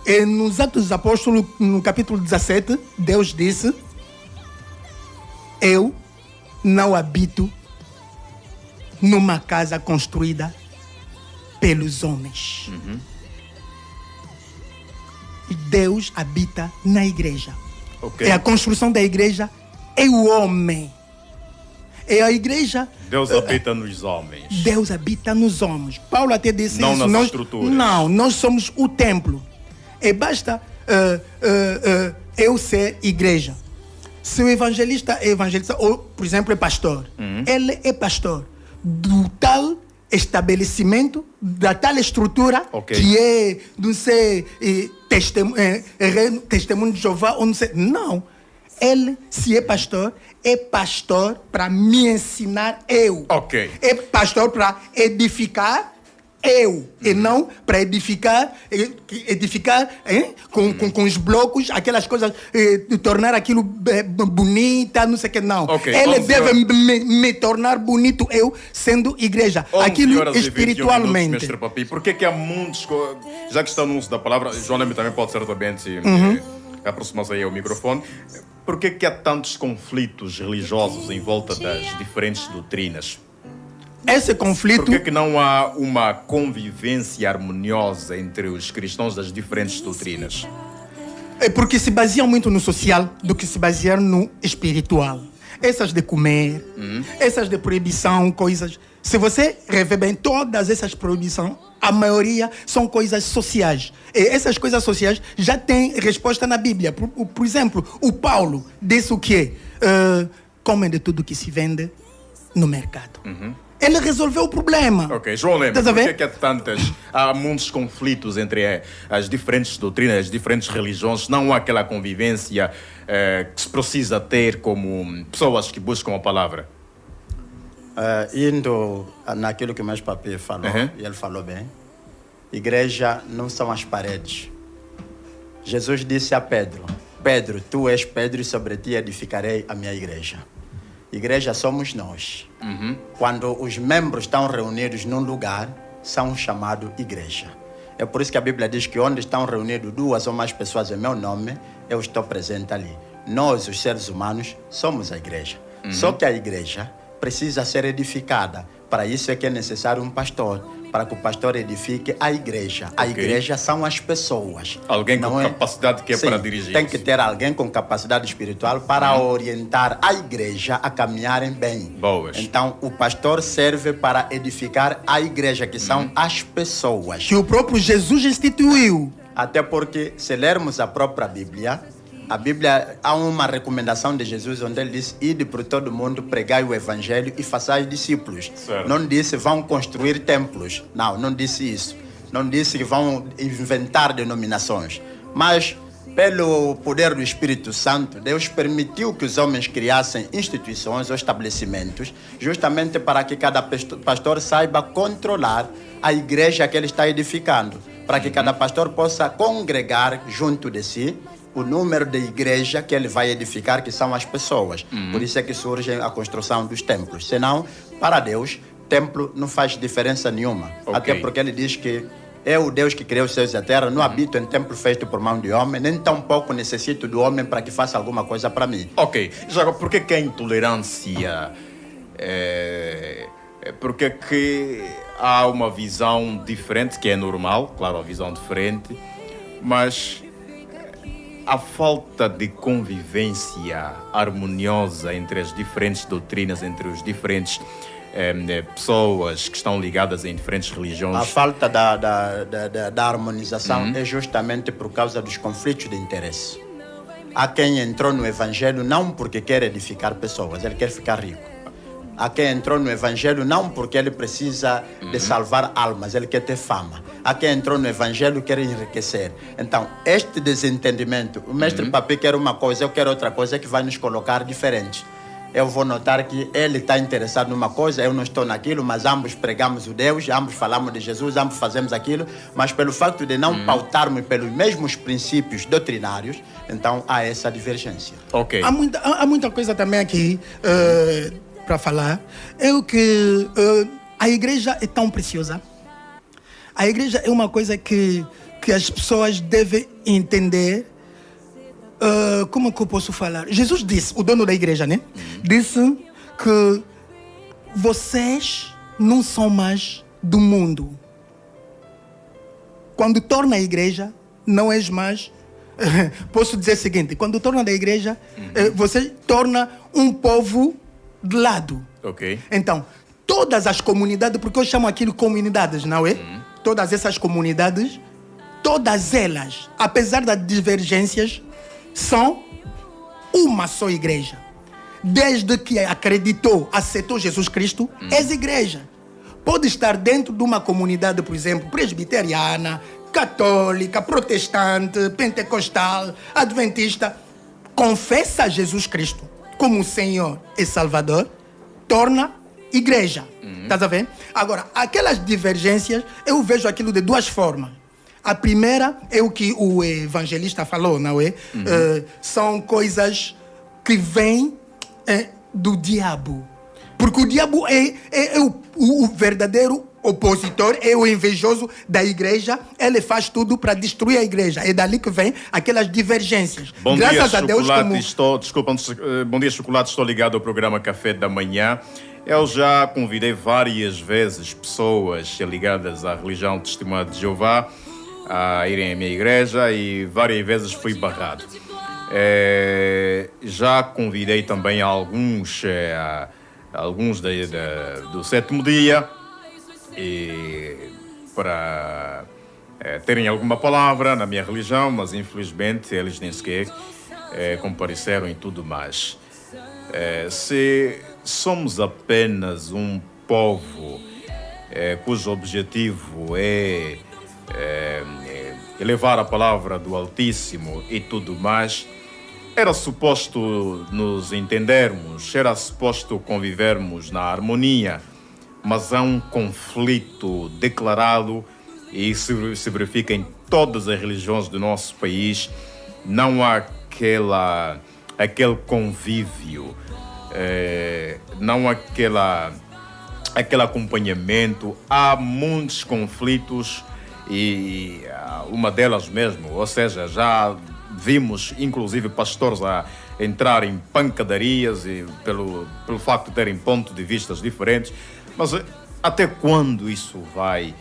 E nos Atos dos Apóstolos, no capítulo 17, Deus disse: eu não habito numa casa construída pelos homens. E Deus habita na igreja. É a construção da igreja, é o homem. É a igreja. Deus habita nos homens. Deus habita nos homens. Paulo até disse não isso. Nas estruturas. Não, nós somos o templo. E basta eu ser igreja. Se o evangelista é evangelista, ou, por exemplo, é pastor, ele é pastor do tal estabelecimento, da tal estrutura, que é, não sei, testemunho de Jeová, ou não sei. Não. Ele, se é pastor para me ensinar eu. É pastor para edificar eu. E não para edificar com os blocos, aquelas coisas, tornar aquilo bonita, não sei o que, não. Ele deve me tornar bonito eu, sendo igreja. Aquilo espiritualmente. Mestre Papi, por que há muitos, já que está no uso da palavra, João Leme também pode certamente aproximar-se aí ao microfone, por que há tantos conflitos religiosos em volta das diferentes doutrinas? Esse conflito... Por que não há uma convivência harmoniosa entre os cristãos das diferentes doutrinas? É porque se baseiam muito no social do que se baseiam no espiritual. Essas de comer, essas de proibição, coisas... Se você rever bem, todas essas proibições, a maioria são coisas sociais. E essas coisas sociais já têm resposta na Bíblia. Por exemplo, o Paulo disse o quê? Comem de tudo que se vende no mercado. Ele resolveu o problema. João Leme, por que há muitos conflitos entre as diferentes doutrinas, as diferentes religiões? Não há aquela convivência que se precisa ter como pessoas que buscam a palavra? Indo naquilo que o mais papi falou, e ele falou bem, igreja não são as paredes. Jesus disse a Pedro: Pedro, tu és Pedro e sobre ti edificarei a minha igreja. Igreja somos nós. Quando os membros estão reunidos num lugar, são chamados igreja. É por isso que a Bíblia diz que onde estão reunidos 2 ou mais pessoas em meu nome, eu estou presente ali. Nós, os seres humanos, somos a igreja. Só que a igreja precisa ser edificada. Para isso é que é necessário um pastor, para que o pastor edifique a igreja. A igreja são as pessoas. Alguém com capacidade que é para dirigir. Tem que ter alguém com capacidade espiritual para orientar a igreja a caminharem bem. Então, o pastor serve para edificar a igreja, que são as pessoas. Que o próprio Jesus instituiu. Até porque, se lermos a própria Bíblia, a Bíblia, há uma recomendação de Jesus onde ele diz: ide por todo mundo, pregai o evangelho e façais discípulos. Não disse vão construir templos. Não disse isso. Não disse que vão inventar denominações. Mas, pelo poder do Espírito Santo, Deus permitiu que os homens criassem instituições ou estabelecimentos, justamente para que cada pastor saiba controlar a igreja que ele está edificando, para que cada pastor possa congregar junto de si o número de igreja que ele vai edificar, que são as pessoas. Por isso é que surge a construção dos templos. Senão, para Deus, templo não faz diferença nenhuma. Até porque ele diz que é o Deus que criou os céus e a terra, não habito em templo feito por mão de homem, nem tampouco necessito do homem para que faça alguma coisa para mim. Já, por que a intolerância? Porque que há uma visão diferente, que é normal, claro, a visão diferente, mas a falta de convivência harmoniosa entre as diferentes doutrinas, entre os diferentes pessoas que estão ligadas em diferentes religiões. A falta da harmonização é justamente por causa dos conflitos de interesse. Há quem entrou no evangelho não porque quer edificar pessoas, ele quer ficar rico. Há quem entrou no Evangelho não porque ele precisa de salvar almas, ele quer ter fama. Há quem entrou no Evangelho e quer enriquecer. Então, este desentendimento, o mestre Papi quer uma coisa, eu quero outra coisa, é que vai nos colocar diferentes. Eu vou notar que ele está interessado numa coisa, eu não estou naquilo, mas ambos pregamos o Deus, ambos falamos de Jesus, ambos fazemos aquilo, mas pelo facto de não pautarmos pelos mesmos princípios doutrinários, então há essa divergência. Ok. Há muita coisa também aqui para falar. É o que a igreja é tão preciosa. A igreja é uma coisa que as pessoas devem entender. Como que eu posso falar? Jesus disse, o dono da igreja, né? Disse que vocês não são mais do mundo. Quando torna a igreja, não és mais... posso dizer o seguinte, quando torna da igreja, você torna um povo de lado. Ok. Então, todas as comunidades, porque eu chamo aquilo comunidades, não é? Todas essas comunidades, todas elas, apesar das divergências, são uma só igreja. Desde que acreditou, aceitou Jesus Cristo, és igreja. Pode estar dentro de uma comunidade, por exemplo, presbiteriana, católica, protestante, pentecostal, adventista. Confessa Jesus Cristo como Senhor e Salvador, torna igreja. Estás a ver? Agora, aquelas divergências, eu vejo aquilo de duas formas. A primeira é o que o evangelista falou, não é? São coisas que vêm do diabo. Porque o diabo é o verdadeiro opositor, é o invejoso da igreja. Ele faz tudo para destruir a igreja. É dali que vem aquelas divergências. Bom Graças dia, a Deus, Bom dia, Chocolate. Estou ligado ao programa Café da Manhã. Eu já convidei várias vezes pessoas ligadas à religião Testemunha de Jeová a irem à minha igreja e várias vezes fui barrado. Já convidei também alguns do sétimo dia para terem alguma palavra na minha religião, mas infelizmente eles nem sequer compareceram e tudo mais. Se somos apenas um povo cujo objetivo é elevar a palavra do Altíssimo e tudo mais, era suposto nos entendermos, era suposto convivermos na harmonia, mas há um conflito declarado e isso se verifica em todas as religiões do nosso país. Não há aquele convívio, não há aquele acompanhamento. Há muitos conflitos e uma delas mesmo, ou seja, já vimos inclusive pastores a entrar em pancadarias e pelo facto de terem pontos de vista diferentes. Mas até quando isso vai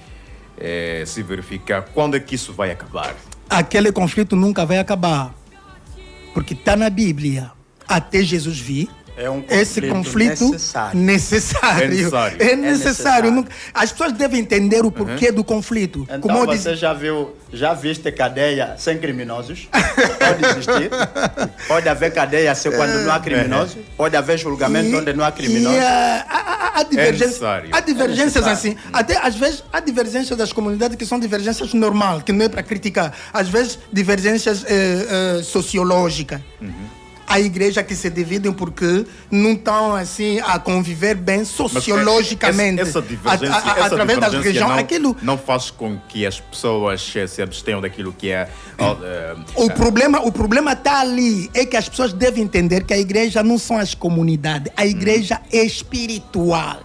se verificar? Quando é que isso vai acabar? Aquele conflito nunca vai acabar, porque está na Bíblia. Até Jesus vir, É um esse conflito necessário. É necessário. As pessoas devem entender o porquê do conflito. Então, como você já viste cadeia sem criminosos? Pode existir. Pode haver cadeia quando não há criminosos. Pode haver julgamento onde não há criminosos. Há divergências assim. Até às vezes há divergências das comunidades que são divergências normais, que não é para criticar. Às vezes divergências sociológicas. A igreja que se dividem porque não estão assim a conviver bem sociologicamente. Essa divergência, através das religiões, não faz com que as pessoas se abstenham daquilo que é... O problema está ali. É que as pessoas devem entender que a igreja não são as comunidades. A igreja é espiritual.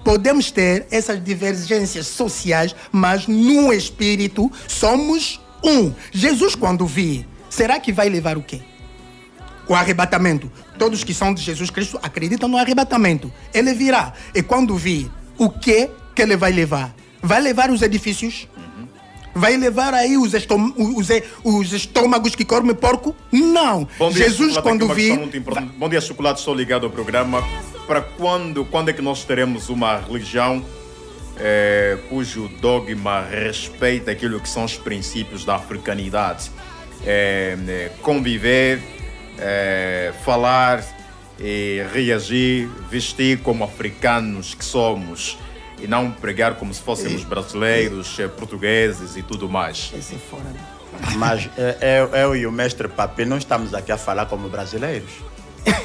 Podemos ter essas divergências sociais, mas no espírito somos um. Jesus, quando vir, será que vai levar o quê? O arrebatamento. Todos que são de Jesus Cristo acreditam no arrebatamento. Ele virá. E quando vir, o que ele vai levar? Vai levar os edifícios? Vai levar aí os estômagos que comem porco? Não. Bom dia, Jesus, quando vir... Bom dia, Chocolate. Estou ligado ao programa. Para quando é que nós teremos uma religião cujo dogma respeita aquilo que são os princípios da africanidade? Conviver... falar e reagir, vestir como africanos que somos e não pregar como se fôssemos brasileiros, portugueses e tudo mais. Esse é fora. Mas eu e o mestre Papi não estamos aqui a falar como brasileiros.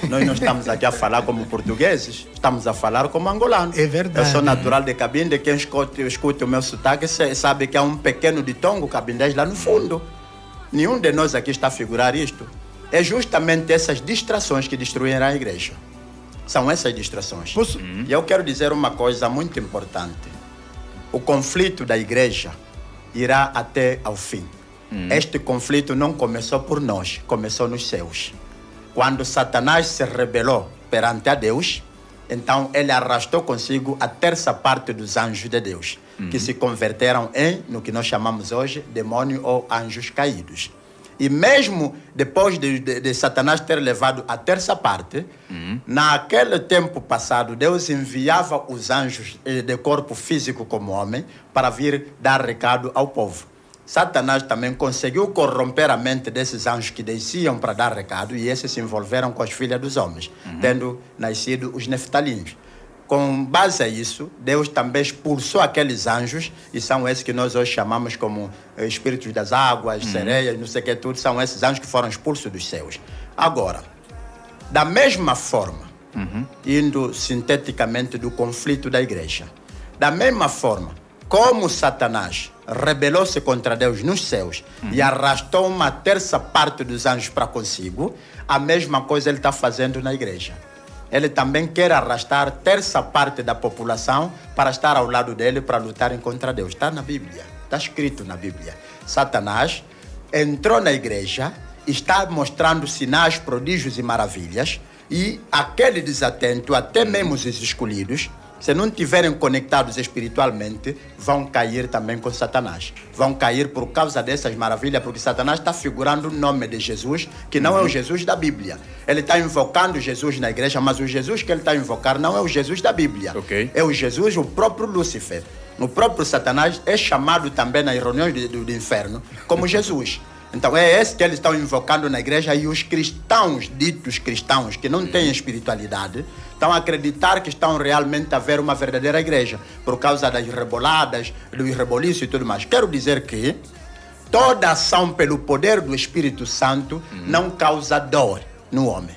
Nós não estamos aqui a falar como portugueses, estamos a falar como angolanos. É verdade. Eu sou natural de Cabinda, quem escuta o meu sotaque sabe que há um pequeno ditongo cabindês lá no fundo. Nenhum de nós aqui está a figurar isto. É justamente essas distrações que destruíram a igreja. São essas distrações. E eu quero dizer uma coisa muito importante. O conflito da igreja irá até ao fim. Este conflito não começou por nós, começou nos céus. Quando Satanás se rebelou perante a Deus, então ele arrastou consigo a terça parte dos anjos de Deus, que se converteram no que nós chamamos hoje, demônio ou anjos caídos. E mesmo depois de Satanás ter levado a terça parte, naquele tempo passado, Deus enviava os anjos de corpo físico como homem para vir dar recado ao povo. Satanás também conseguiu corromper a mente desses anjos que desciam para dar recado e esses se envolveram com as filhas dos homens, tendo nascido os neftalinos. Com base a isso, Deus também expulsou aqueles anjos, e são esses que nós hoje chamamos como espíritos das águas, sereias, não sei o que tudo, são esses anjos que foram expulsos dos céus. Agora, da mesma forma, indo sinteticamente do conflito da igreja, da mesma forma, como Satanás rebelou-se contra Deus nos céus e arrastou uma terça parte dos anjos para consigo, a mesma coisa ele está fazendo na igreja. Ele também quer arrastar terça parte da população para estar ao lado dele, para lutarem contra Deus. Está na Bíblia, está escrito na Bíblia. Satanás entrou na igreja, está mostrando sinais, prodígios e maravilhas, e aquele desatento, até mesmo os escolhidos, se não estiverem conectados espiritualmente, vão cair também com Satanás. Vão cair por causa dessas maravilhas, porque Satanás está figurando o nome de Jesus, que não é o Jesus da Bíblia. Ele está invocando Jesus na igreja, mas o Jesus que ele está invocando não é o Jesus da Bíblia. É o Jesus, o próprio Lúcifer. O próprio Satanás é chamado também nas reuniões do inferno como Jesus. Então é esse que eles estão invocando na igreja, e os cristãos, ditos cristãos, que não têm espiritualidade, estão a acreditar que estão realmente a ver uma verdadeira igreja, por causa das reboladas, do reboliço e tudo mais. Quero dizer que toda ação pelo poder do Espírito Santo não causa dor no homem.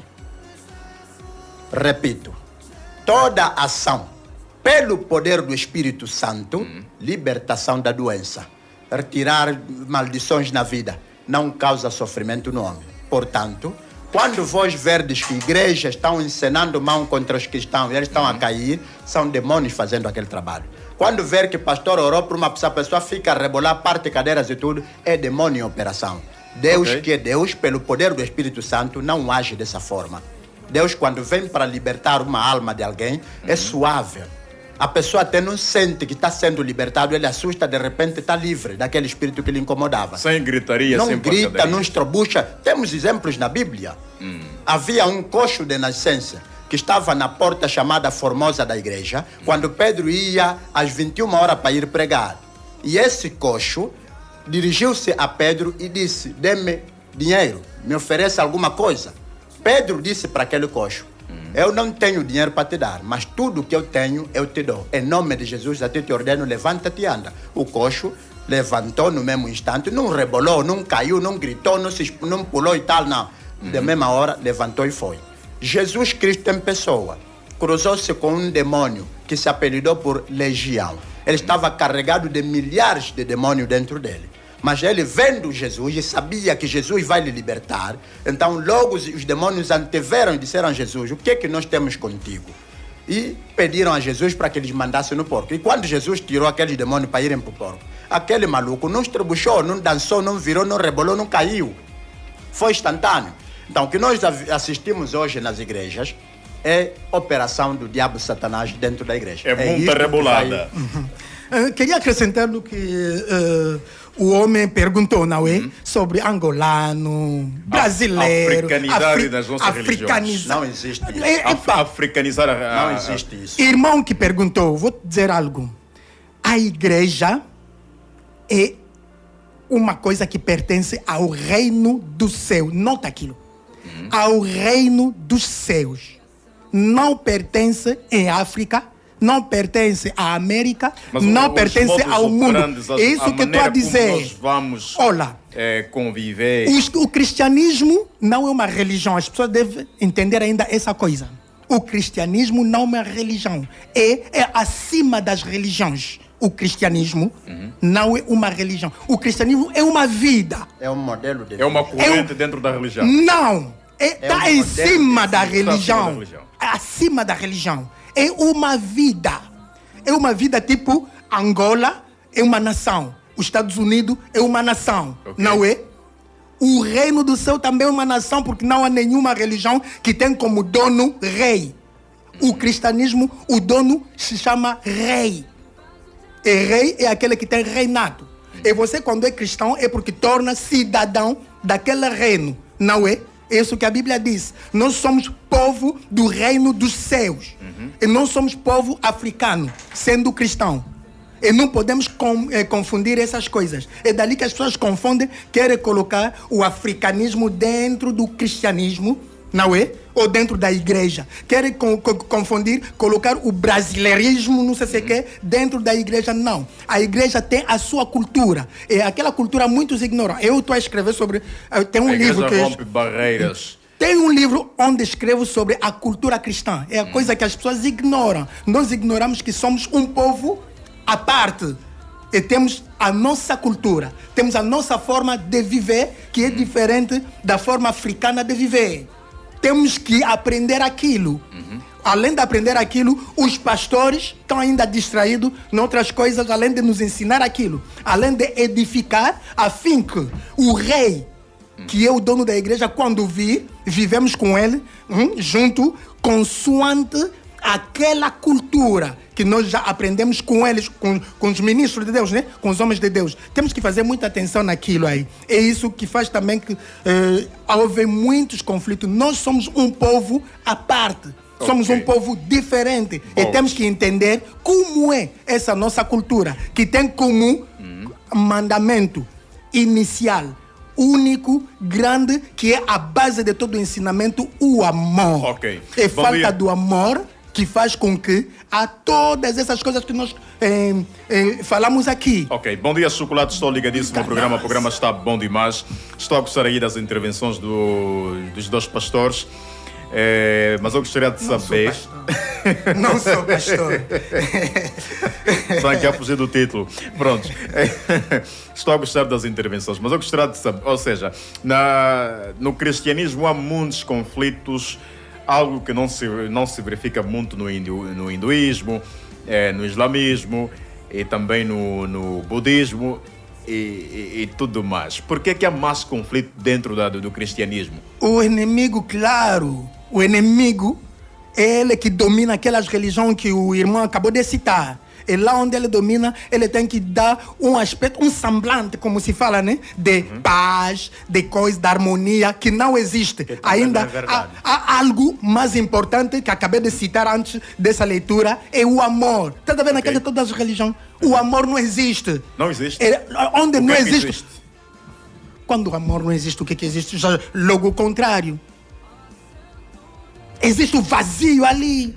Repito, toda ação pelo poder do Espírito Santo, libertação da doença, retirar maldições na vida, não causa sofrimento no homem. Portanto, quando vós verdes que igrejas estão encenando mão contra os cristãos e eles estão a cair, são demônios fazendo aquele trabalho. Quando ver que pastor orou para uma pessoa, a pessoa fica a rebolar, parte cadeiras e tudo, é demônio em operação. Deus, que é Deus, pelo poder do Espírito Santo, não age dessa forma. Deus, quando vem para libertar uma alma de alguém, é suave. A pessoa até não sente que está sendo libertado, ele assusta, de repente está livre daquele espírito que lhe incomodava. Sem gritaria, não sem grita, porcaria. não estrobucha. Temos exemplos na Bíblia. Havia um coxo de nascença que estava na porta chamada Formosa da igreja, quando Pedro ia às 21 horas para ir pregar. E esse coxo dirigiu-se a Pedro e disse: dê-me dinheiro, me ofereça alguma coisa. Pedro disse para aquele coxo: eu não tenho dinheiro para te dar, mas tudo que eu tenho, eu te dou. Em nome de Jesus, até te ordeno, levanta-te e anda. O coxo levantou no mesmo instante, não rebolou, não caiu, não gritou, não pulou e tal, não. Da mesma hora, levantou e foi. Jesus Cristo em pessoa cruzou-se com um demônio que se apelidou por Legião. Ele estava carregado de milhares de demônios dentro dele. Mas ele, vendo Jesus, e sabia que Jesus vai lhe libertar, então logo os demônios anteveram e disseram a Jesus: o que é que nós temos contigo? E pediram a Jesus para que eles mandassem no porco. E quando Jesus tirou aqueles demônios para irem para o porco, aquele maluco não estrebuchou, não dançou, não virou, não rebolou, não caiu. Foi instantâneo. Então, o que nós assistimos hoje nas igrejas é operação do diabo Satanás dentro da igreja. É muita rebolada. Queria acrescentar no que o homem perguntou, não é? Sobre angolano, brasileiro, africanidade das nossas religiões. Não existe isso. Africanizar Não existe isso. Irmão que perguntou, vou te dizer algo. A igreja é uma coisa que pertence ao reino do céu. Nota aquilo. Ao reino dos céus. não pertence em África, não pertence à América, Mas não os pertence modus ao mundo. operandi, É isso que eu estou a dizer. Nós vamos Olha, conviver. o cristianismo não é uma religião. As pessoas devem entender ainda essa coisa. O cristianismo não é uma religião. É acima das religiões. O cristianismo não é uma religião. O cristianismo é uma vida. É um modelo de É uma vida. corrente dentro da religião. Não. Está em cima da religião. religião. Acima da religião. É uma vida. É uma vida tipo Angola é uma nação. Os Estados Unidos é uma nação. Ok. Não é? O reino do céu também é uma nação, porque não há nenhuma religião que tem como dono rei. O cristianismo, o dono se chama rei. E rei é aquele que tem reinado. E você, quando é cristão, é porque torna cidadão daquele reino. Não é? É isso que a Bíblia diz. Nós somos povo do reino dos céus. E não somos povo africano, sendo cristão. E não podemos confundir essas coisas. É dali que as pessoas confundem, querem colocar o africanismo dentro do cristianismo, não é? Ou dentro da igreja. Querem confundir, colocar o brasileirismo, não sei se é que, dentro da igreja. Não. A igreja tem a sua cultura. E aquela cultura muitos ignoram. Eu estou a escrever sobre... Tem um livro que... rompe barreiras. Tem um livro onde escrevo sobre a cultura cristã. É a coisa que as pessoas ignoram. Nós ignoramos que somos um povo à parte. E temos a nossa cultura. Temos a nossa forma de viver, que é diferente da forma africana de viver. Temos que aprender aquilo. Além de aprender aquilo, os pastores estão ainda distraídos em outras coisas, além de nos ensinar aquilo. Além de edificar, a fim que o rei, que é o dono da igreja, quando vir, vivemos com ele, junto, consoante aquela cultura que nós já aprendemos com eles, com os ministros de Deus, né? Com os homens de Deus. Temos que fazer muita atenção naquilo aí. É isso que faz também que houve muitos conflitos. Nós somos um povo à parte. Somos um povo diferente. E temos que entender como é essa nossa cultura, que tem como mandamento inicial, único, grande, que é a base de todo o ensinamento, o amor. Ok. É Bom falta dia. do amor que faz com que há todas essas coisas que nós falamos aqui. Ok, bom dia, Chocolate. Estou ligadíssimo ao programa. O programa está bom demais. Estou a gostar aí das intervenções dos dois pastores. Mas eu gostaria de saber. Não sou pastor. Só que a fugir do título. Pronto. Estou a gostar das intervenções, mas eu gostaria de saber. Ou seja, no cristianismo há muitos conflitos, algo que não se verifica muito no hinduísmo, no islamismo e também no budismo e tudo mais. Por que há mais conflito dentro do cristianismo? O inimigo, claro, o inimigo é ele que domina aquelas religiões que o irmão acabou de citar. E lá onde ele domina, ele tem que dar um aspecto, um semblante, como se fala, né? De paz, de coisa, de harmonia, que não existe. Ainda há algo mais importante que acabei de citar antes dessa leitura, é o amor. Está vendo aquela todas as religiões? O amor não existe. Não existe? Onde O que não é que existe. Quando o amor não existe, o que existe? Já, logo o contrário. Existe o vazio ali.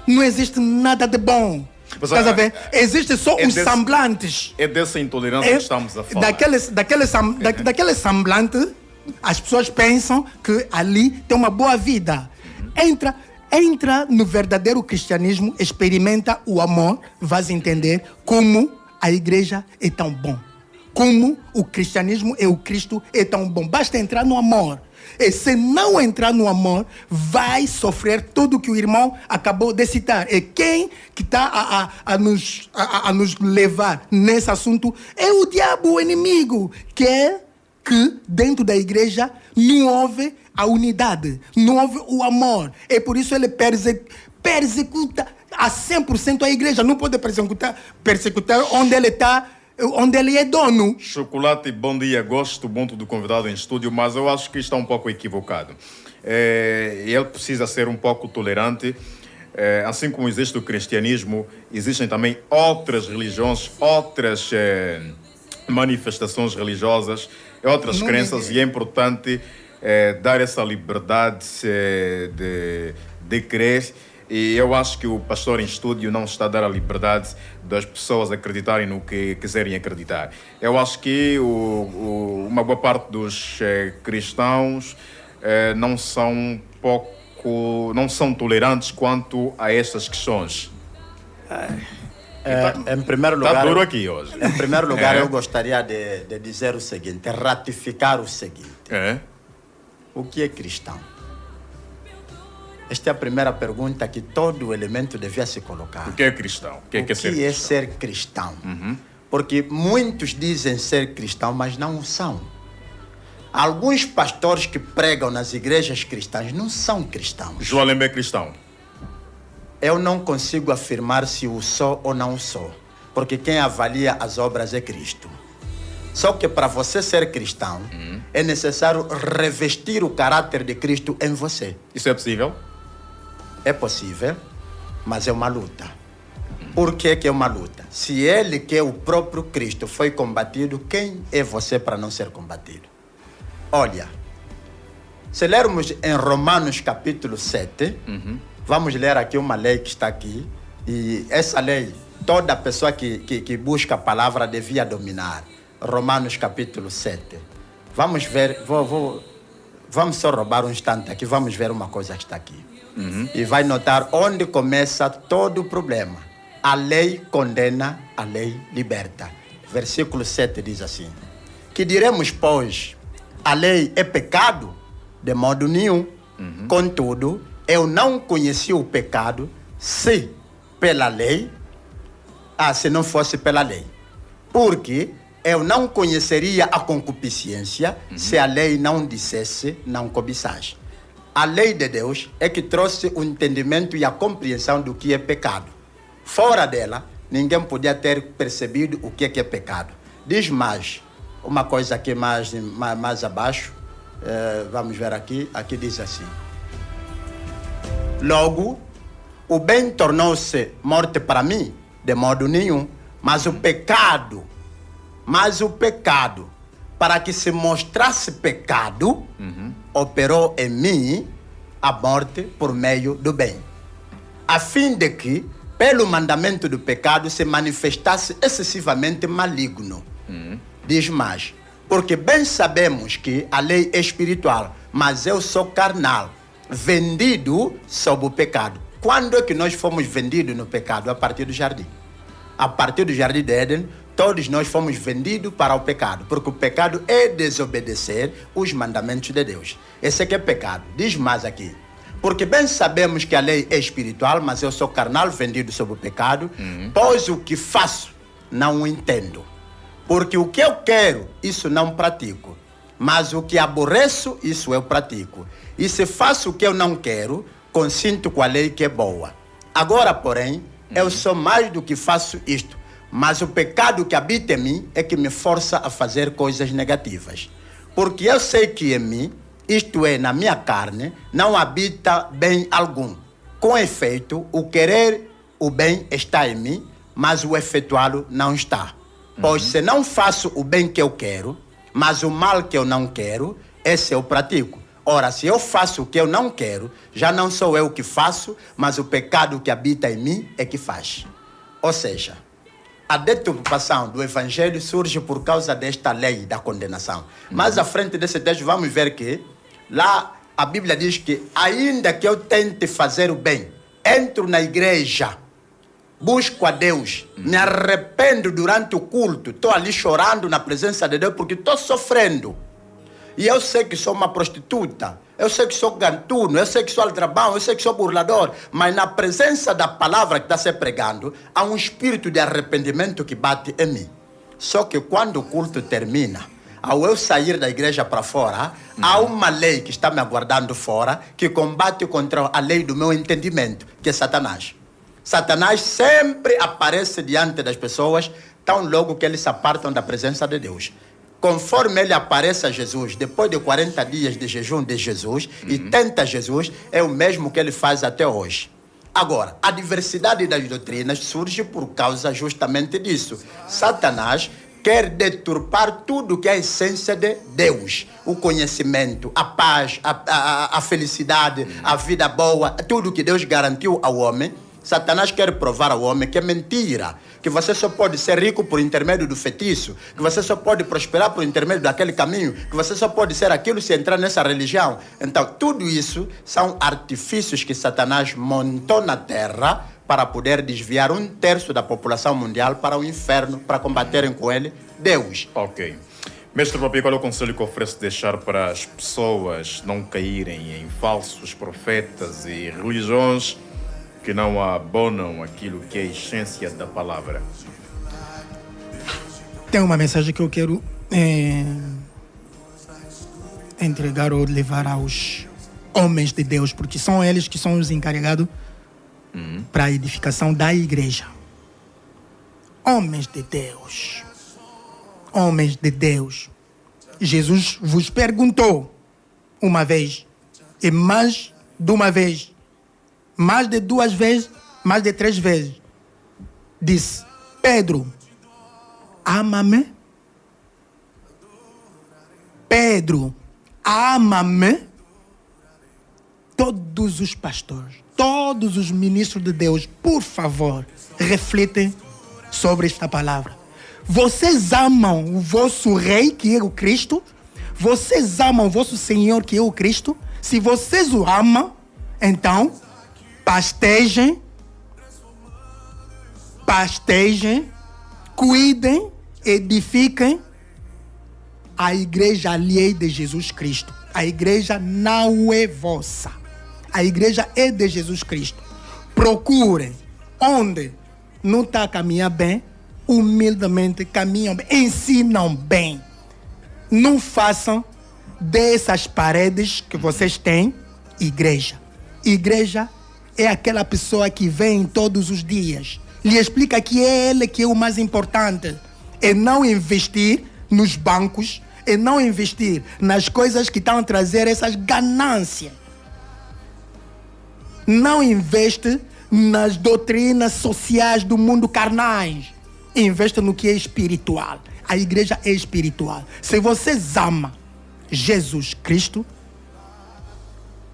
Não existe nada de bom. Estás a ver? Existe só os semblantes. É dessa intolerância que estamos a falar. Daquele semblante, as pessoas pensam que ali tem uma boa vida. Entra no verdadeiro cristianismo, experimenta o amor, vais entender como a igreja é tão bom. Como o cristianismo e o Cristo é tão bom. Basta entrar no amor. E se não entrar no amor, vai sofrer tudo que o irmão acabou de citar. E quem que está a nos levar nesse assunto é o diabo, o inimigo. Quer que dentro da igreja não houve a unidade, não houve o amor. E por isso ele persecuta a 100% a igreja. Não pode persecutar onde ele está, onde ele é dono. Chocolate, bom dia. Gosto muito do convidado em estúdio, mas eu acho que está um pouco equivocado. Ele precisa ser um pouco tolerante. Assim como existe o cristianismo, existem também outras religiões, outras manifestações religiosas, outras crenças, e é importante dar essa liberdade de crer. E eu acho que o pastor em estúdio não está a dar a liberdade das pessoas acreditarem no que quiserem acreditar. Eu acho que uma boa parte dos cristãos não são tolerantes quanto a estas questões. Em primeiro lugar, está duro aqui hoje. Em primeiro lugar, eu gostaria de dizer o seguinte, ratificar o seguinte. O que é cristão? Esta é a primeira pergunta que todo elemento devia se colocar. O que é cristão? O que é ser cristão? Porque muitos dizem ser cristão, mas não são. Alguns pastores que pregam nas igrejas cristãs não são cristãos. João Lembe é cristão? Eu não consigo afirmar se o sou ou não sou, porque quem avalia as obras é Cristo. Só que para você ser cristão, é necessário revestir o caráter de Cristo em você. Isso é possível? É possível, mas é uma luta. Por que é uma luta? Se ele, que é o próprio Cristo, foi combatido, quem é você para não ser combatido? Olha, se lermos em Romanos capítulo 7, vamos ler aqui uma lei que está aqui, e essa lei, toda pessoa que busca a palavra devia dominar. Romanos capítulo 7. Vamos ver, vamos só roubar um instante aqui, vamos ver uma coisa que está aqui. E vai notar onde começa todo o problema. A lei condena, a lei liberta. Versículo 7 diz assim: que diremos, pois, a lei é pecado? De modo nenhum. Contudo, eu não conheci o pecado se não fosse pela lei. Porque eu não conheceria a concupiscência se a lei não dissesse não cobiçais. A lei de Deus é que trouxe o entendimento e a compreensão do que é pecado. Fora dela, ninguém podia ter percebido o que é pecado. Diz mais, uma coisa aqui mais abaixo, vamos ver aqui diz assim: logo, o bem tornou-se morte para mim, de modo nenhum, mas o pecado, para que se mostrasse pecado, operou em mim a morte por meio do bem, a fim de que, pelo mandamento do pecado, se manifestasse excessivamente maligno. Diz mais, porque bem sabemos que a lei é espiritual, mas eu sou carnal, vendido sob o pecado. Quando é que nós fomos vendidos no pecado? A partir do jardim. A partir do jardim de Éden, todos nós fomos vendidos para o pecado, porque o pecado é desobedecer os mandamentos de Deus. Esse aqui é pecado. Diz mais aqui. Porque bem sabemos que a lei é espiritual, mas eu sou carnal, vendido sob o pecado, pois o que faço não o entendo. Porque o que eu quero, isso não pratico. Mas o que aborreço, isso eu pratico. E se faço o que eu não quero, consinto com a lei que é boa. Agora, porém, eu sou mais do que faço isto. Mas o pecado que habita em mim é que me força a fazer coisas negativas. Porque eu sei que em mim, isto é, na minha carne, não habita bem algum. Com efeito, o querer o bem está em mim, mas o efetuá-lo não está. Pois se não faço o bem que eu quero, mas o mal que eu não quero, esse eu pratico. Ora, se eu faço o que eu não quero, já não sou eu que faço, mas o pecado que habita em mim é que faz. Ou seja, a deturpação do evangelho surge por causa desta lei da condenação. Mais à frente desse texto vamos ver que lá a Bíblia diz que ainda que eu tente fazer o bem, entro na igreja, busco a Deus, me arrependo durante o culto, estou ali chorando na presença de Deus porque estou sofrendo. E eu sei que sou uma prostituta, eu sei que sou gantuno, eu sei que sou aldrabão, eu sei que sou burlador, mas na presença da palavra que está se pregando, há um espírito de arrependimento que bate em mim. Só que quando o culto termina, ao eu sair da igreja para fora, há uma lei que está me aguardando fora, que combate contra a lei do meu entendimento, que é Satanás. Satanás sempre aparece diante das pessoas, tão logo que eles se apartam da presença de Deus. Conforme ele aparece a Jesus, depois de 40 dias de jejum de Jesus, e tenta Jesus, é o mesmo que ele faz até hoje. Agora, a diversidade das doutrinas surge por causa justamente disso. Satanás quer deturpar tudo que é a essência de Deus. O conhecimento, a paz, a felicidade, a vida boa, tudo que Deus garantiu ao homem. Satanás quer provar ao homem que é mentira, que você só pode ser rico por intermédio do feitiço, que você só pode prosperar por intermédio daquele caminho, que você só pode ser aquilo se entrar nessa religião. Então, tudo isso são artifícios que Satanás montou na terra para poder desviar 1/3 da população mundial para o inferno, para combaterem com ele Deus. Ok. Mestre Papi, qual é o conselho que oferece deixar para as pessoas não caírem em falsos profetas e religiões que não abonam aquilo que é a essência da palavra? Tem uma mensagem que eu quero entregar ou levar aos homens de Deus, porque são eles que são os encarregados para a edificação da igreja. Homens de Deus. Homens de Deus. Jesus vos perguntou uma vez, e mais de uma vez, mais de 2 vezes, mais de 3 vezes. Disse: Pedro, ama-me? Pedro, ama-me? Todos os pastores, todos os ministros de Deus, por favor, reflitem sobre esta palavra. Vocês amam o vosso rei, que é o Cristo? Vocês amam o vosso Senhor, que é o Cristo? Se vocês o amam, então pastejem, cuidem, edifiquem a igreja alheia de Jesus Cristo. A igreja não é vossa. A igreja é de Jesus Cristo. Procurem onde não está a caminhar bem, humildemente caminham bem, ensinam bem. Não façam dessas paredes que vocês têm igreja. Igreja é aquela pessoa que vem todos os dias, lhe explica que é ele que é o mais importante. É não investir nos bancos, é não investir nas coisas que estão a trazer essas ganâncias. Não investe nas doutrinas sociais do mundo carnais. Investe no que é espiritual. A igreja é espiritual. Se vocês amam Jesus Cristo,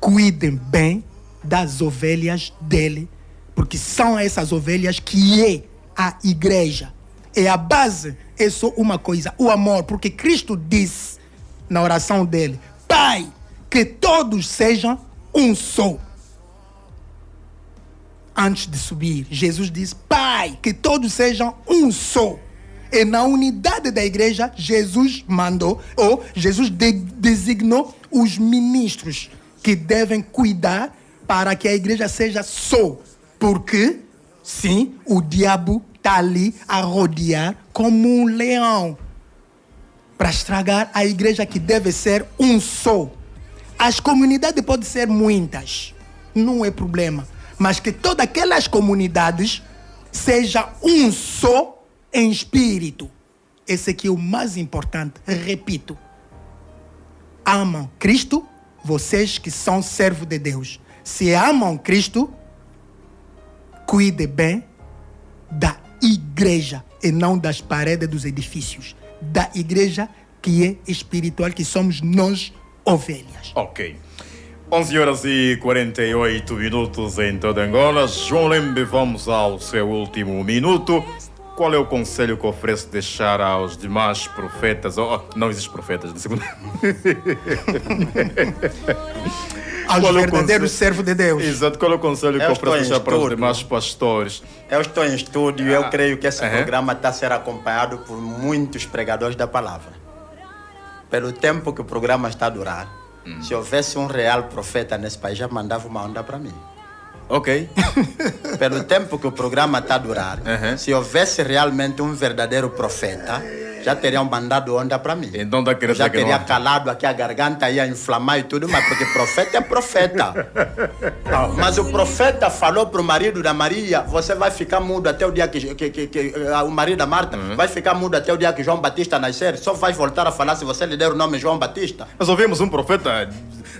cuidem bem das ovelhas dele, porque são essas ovelhas que é a igreja. É a base, é só uma coisa, o amor, porque Cristo disse na oração dele: Pai, que todos sejam um só. Antes de subir, Jesus disse: Pai, que todos sejam um só. E na unidade da igreja, Jesus mandou, ou Jesus designou os ministros que devem cuidar para que a igreja seja só. Porque, sim, o diabo está ali a rodear como um leão para estragar a igreja que deve ser um só. As comunidades podem ser muitas, não é problema. Mas que todas aquelas comunidades sejam um só em espírito. Esse aqui é o mais importante. Repito. Amam Cristo, vocês que são servos de Deus. Se amam Cristo, cuide bem da igreja e não das paredes dos edifícios. Da igreja que é espiritual, que somos nós, ovelhas. Ok. 11h48 em toda Angola. João Lembe, vamos ao seu último minuto. Qual é o conselho que oferece deixar aos demais profetas? Não existem profetas de segunda. Aos verdadeiros servos de Deus. Exato. Qual é o conselho que oferece deixar para os demais pastores? Eu estou em estúdio e eu creio que esse programa está a ser acompanhado por muitos pregadores da palavra. Pelo tempo que o programa está a durar, se houvesse um real profeta nesse país, já mandava uma onda para mim. Ok. Pelo tempo que o programa está a durar, se houvesse realmente um verdadeiro profeta, já teriam mandado onda para mim. Então tá querendo já teria calado aqui a garganta, ia inflamar e tudo, mas porque profeta é profeta. Mas o profeta falou para o marido da Maria: você vai ficar mudo até o dia que o marido da Marta vai ficar mudo até o dia que João Batista nascer. Só vai voltar a falar se você lhe der o nome João Batista. Nós ouvimos um profeta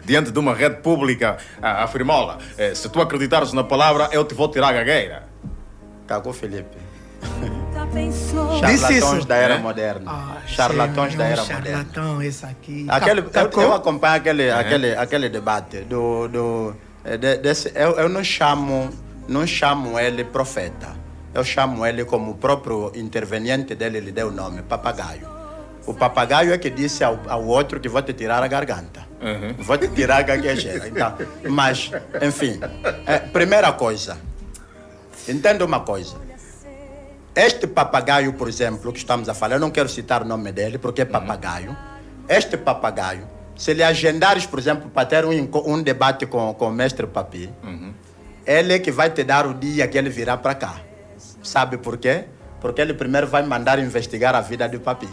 diante de uma rede pública a afirmá-la: se tu acreditares na palavra, eu te vou tirar a gagueira. Cagou, Felipe. Charlatões da era moderna. Charlatões da era moderna. Charlatão, esse aqui. Eu acompanho aquele debate eu não chamo ele profeta. Eu chamo ele como o próprio interveniente dele lhe deu o nome, papagaio. O papagaio é que disse ao outro que vou te tirar a garganta. Vou te tirar a gaguejeira. Então, mas, enfim, primeira coisa, entenda uma coisa. Este papagaio, por exemplo, que estamos a falar, eu não quero citar o nome dele, porque é papagaio. Este papagaio, se lhe agendares, por exemplo, para ter um debate com o mestre Papi, ele é que vai te dar o dia que ele virá para cá. Sabe por quê? Porque ele primeiro vai mandar investigar a vida do Papi.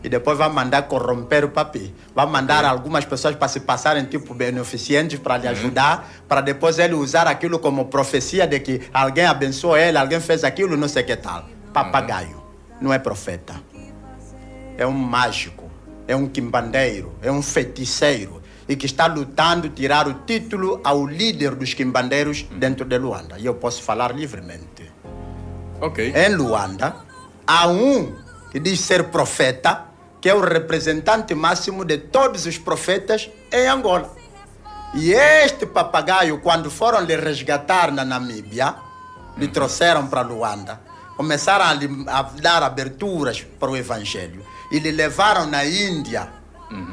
E depois vai mandar corromper o Papi. Vai mandar algumas pessoas para se passarem tipo beneficentes para lhe ajudar, para depois ele usar aquilo como profecia de que alguém abençoou ele, alguém fez aquilo, não sei o que tal. Papagaio. Não é profeta. É um mágico. É um quimbandeiro. É um feiticeiro. E que está lutando tirar o título ao líder dos quimbandeiros dentro de Luanda. E eu posso falar livremente. Em Luanda, há um que diz ser profeta, que é o representante máximo de todos os profetas em Angola. E este papagaio, quando foram lhe resgatar na Namíbia, lhe trouxeram para Luanda, começaram a dar aberturas para o evangelho e lhe levaram na Índia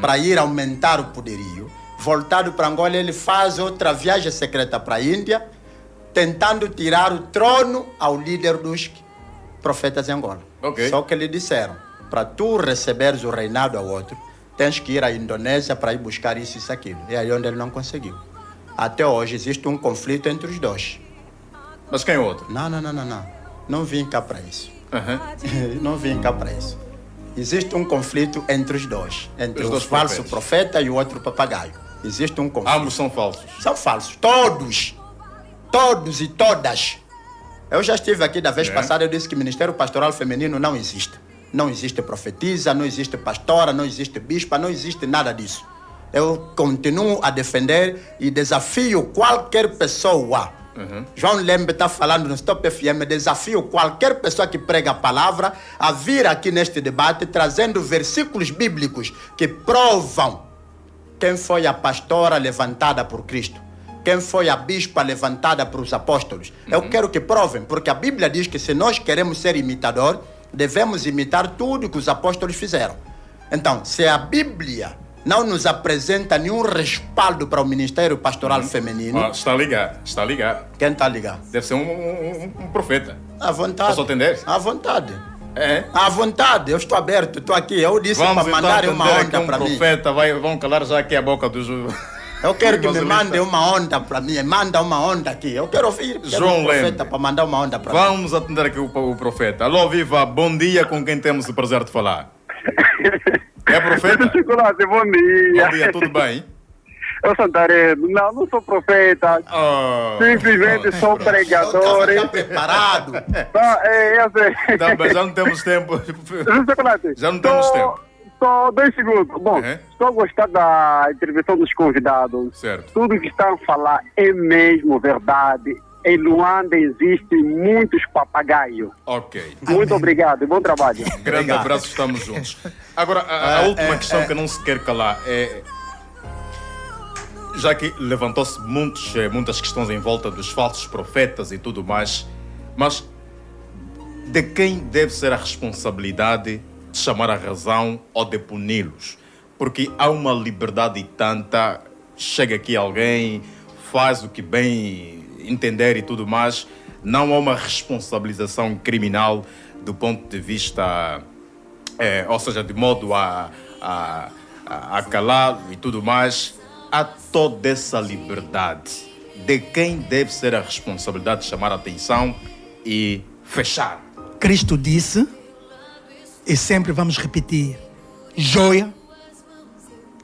para ir aumentar o poderio. Voltado para Angola, ele faz outra viagem secreta para a Índia, tentando tirar o trono ao líder dos profetas em Angola. Só que lhe disseram, para tu receberes o reinado ao outro, tens que ir à Indonésia para ir buscar isso e aquilo. E aí onde ele não conseguiu. Até hoje existe um conflito entre os dois. Mas quem é o outro? Não. Não vim cá para isso. Não vim cá para isso. Existe um conflito entre os dois. Entre o falso profeta e o outro papagaio. Existe um conflito. Ambos são falsos? São falsos. Todos. Todos e todas. Eu já estive aqui da vez passada, eu disse que Ministério Pastoral Feminino não existe. Não existe profetisa, não existe pastora, não existe bispa, não existe nada disso. Eu continuo a defender e desafio qualquer pessoa. João Lembe está falando no Stop FM, desafio qualquer pessoa que prega a palavra a vir aqui neste debate trazendo versículos bíblicos que provam quem foi a pastora levantada por Cristo. Quem foi a bispa levantada por os apóstolos. Eu quero que provem, porque a Bíblia diz que se nós queremos ser imitador, devemos imitar tudo que os apóstolos fizeram. Então, se a Bíblia não nos apresenta nenhum respaldo para o Ministério Pastoral Feminino... Está ligado. Quem está ligado? Deve ser um profeta. À vontade. Posso atender? À vontade. À vontade, eu estou aberto, estou aqui. Eu disse para mandarem uma onda para mim. Profeta vão calar já aqui a boca dos... Eu quero que me mandem uma onda para mim. Manda uma onda aqui. Eu quero ouvir. João profeta para mandar uma onda para mim. Vamos atender aqui o profeta. Alô, viva. Bom dia, com quem temos o prazer de falar. É profeta? Chocolate, bom dia. Bom dia, tudo bem? Eu Santareno. Não sou profeta. Simplesmente sou pregador. Está preparado? Eu sei. Tá, mas já não temos tempo. Chocolate. Já não temos tempo. Só 2 segundos. Bom, estou a gostar da intervenção dos convidados. Certo. Tudo que estão a falar é mesmo verdade. Em Luanda existem muitos papagaios. Muito obrigado e bom trabalho. Grande abraço, estamos juntos. Agora, a última questão que não se quer calar é... Já que levantou-se muitas questões em volta dos falsos profetas e tudo mais, mas de quem deve ser a responsabilidade de chamar a razão ou de puni-los? Porque há uma liberdade tanta, chega aqui alguém, faz o que bem entender e tudo mais, não há uma responsabilização criminal do ponto de vista, ou seja, de modo a calar e tudo mais. Há toda essa liberdade. De quem deve ser a responsabilidade de chamar a atenção e fechar? Cristo disse, e sempre vamos repetir, joia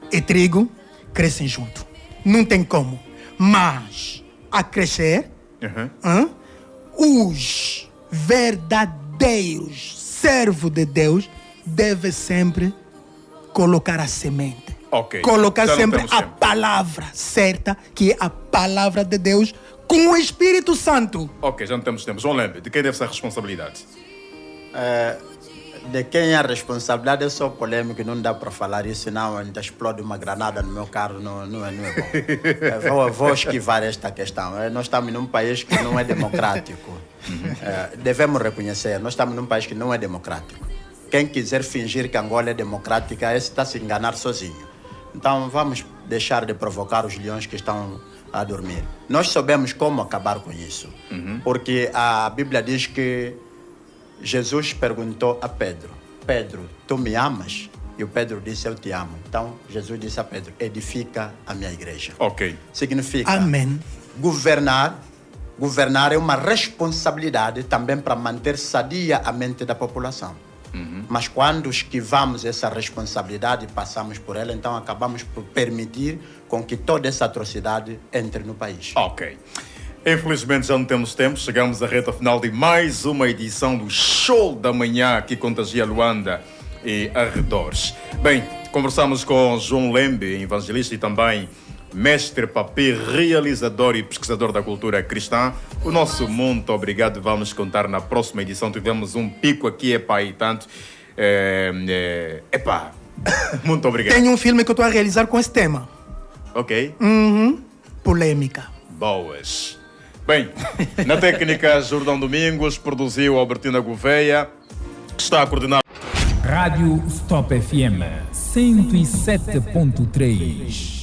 e trigo crescem junto. Não tem como. Mas, a crescer, os verdadeiros servos de Deus devem sempre colocar a semente. Colocar sempre a palavra certa, que é a palavra de Deus, com o Espírito Santo. Já não temos tempo. João Lembe, de quem deve ser a responsabilidade? De quem é a responsabilidade? Eu sou polêmico e não dá para falar isso, senão ainda explode uma granada no meu carro, não é bom. Vou esquivar esta questão. Nós estamos num país que não é democrático. Devemos reconhecer, nós estamos num país que não é democrático. Quem quiser fingir que Angola é democrática, esse está a se enganar sozinho. Então vamos deixar de provocar os leões que estão a dormir. Nós soubemos como acabar com isso. Porque a Bíblia diz que Jesus perguntou a Pedro: Pedro, tu me amas? E o Pedro disse: eu te amo. Então Jesus disse a Pedro: edifica a minha igreja. Ok. Significa Amém. Governar é uma responsabilidade também para manter sadia a mente da população. Mas quando esquivamos essa responsabilidade e passamos por ela, então acabamos por permitir com que toda essa atrocidade entre no país. Ok. Infelizmente já não temos tempo, chegamos à reta final de mais uma edição do Show da Manhã que contagia Luanda e arredores. Bem, conversamos com João Lembe, evangelista e também mestre papê, realizador e pesquisador da cultura cristã. O nosso muito obrigado, vamos contar na próxima edição. Tivemos um pico aqui, e tanto. Muito obrigado. Tem um filme que eu estou a realizar com esse tema. Ok. Polêmica. Boas. Bem, na técnica Jordão Domingos, produziu Albertina Gouveia, está a coordenar Rádio Stop FM 107.3.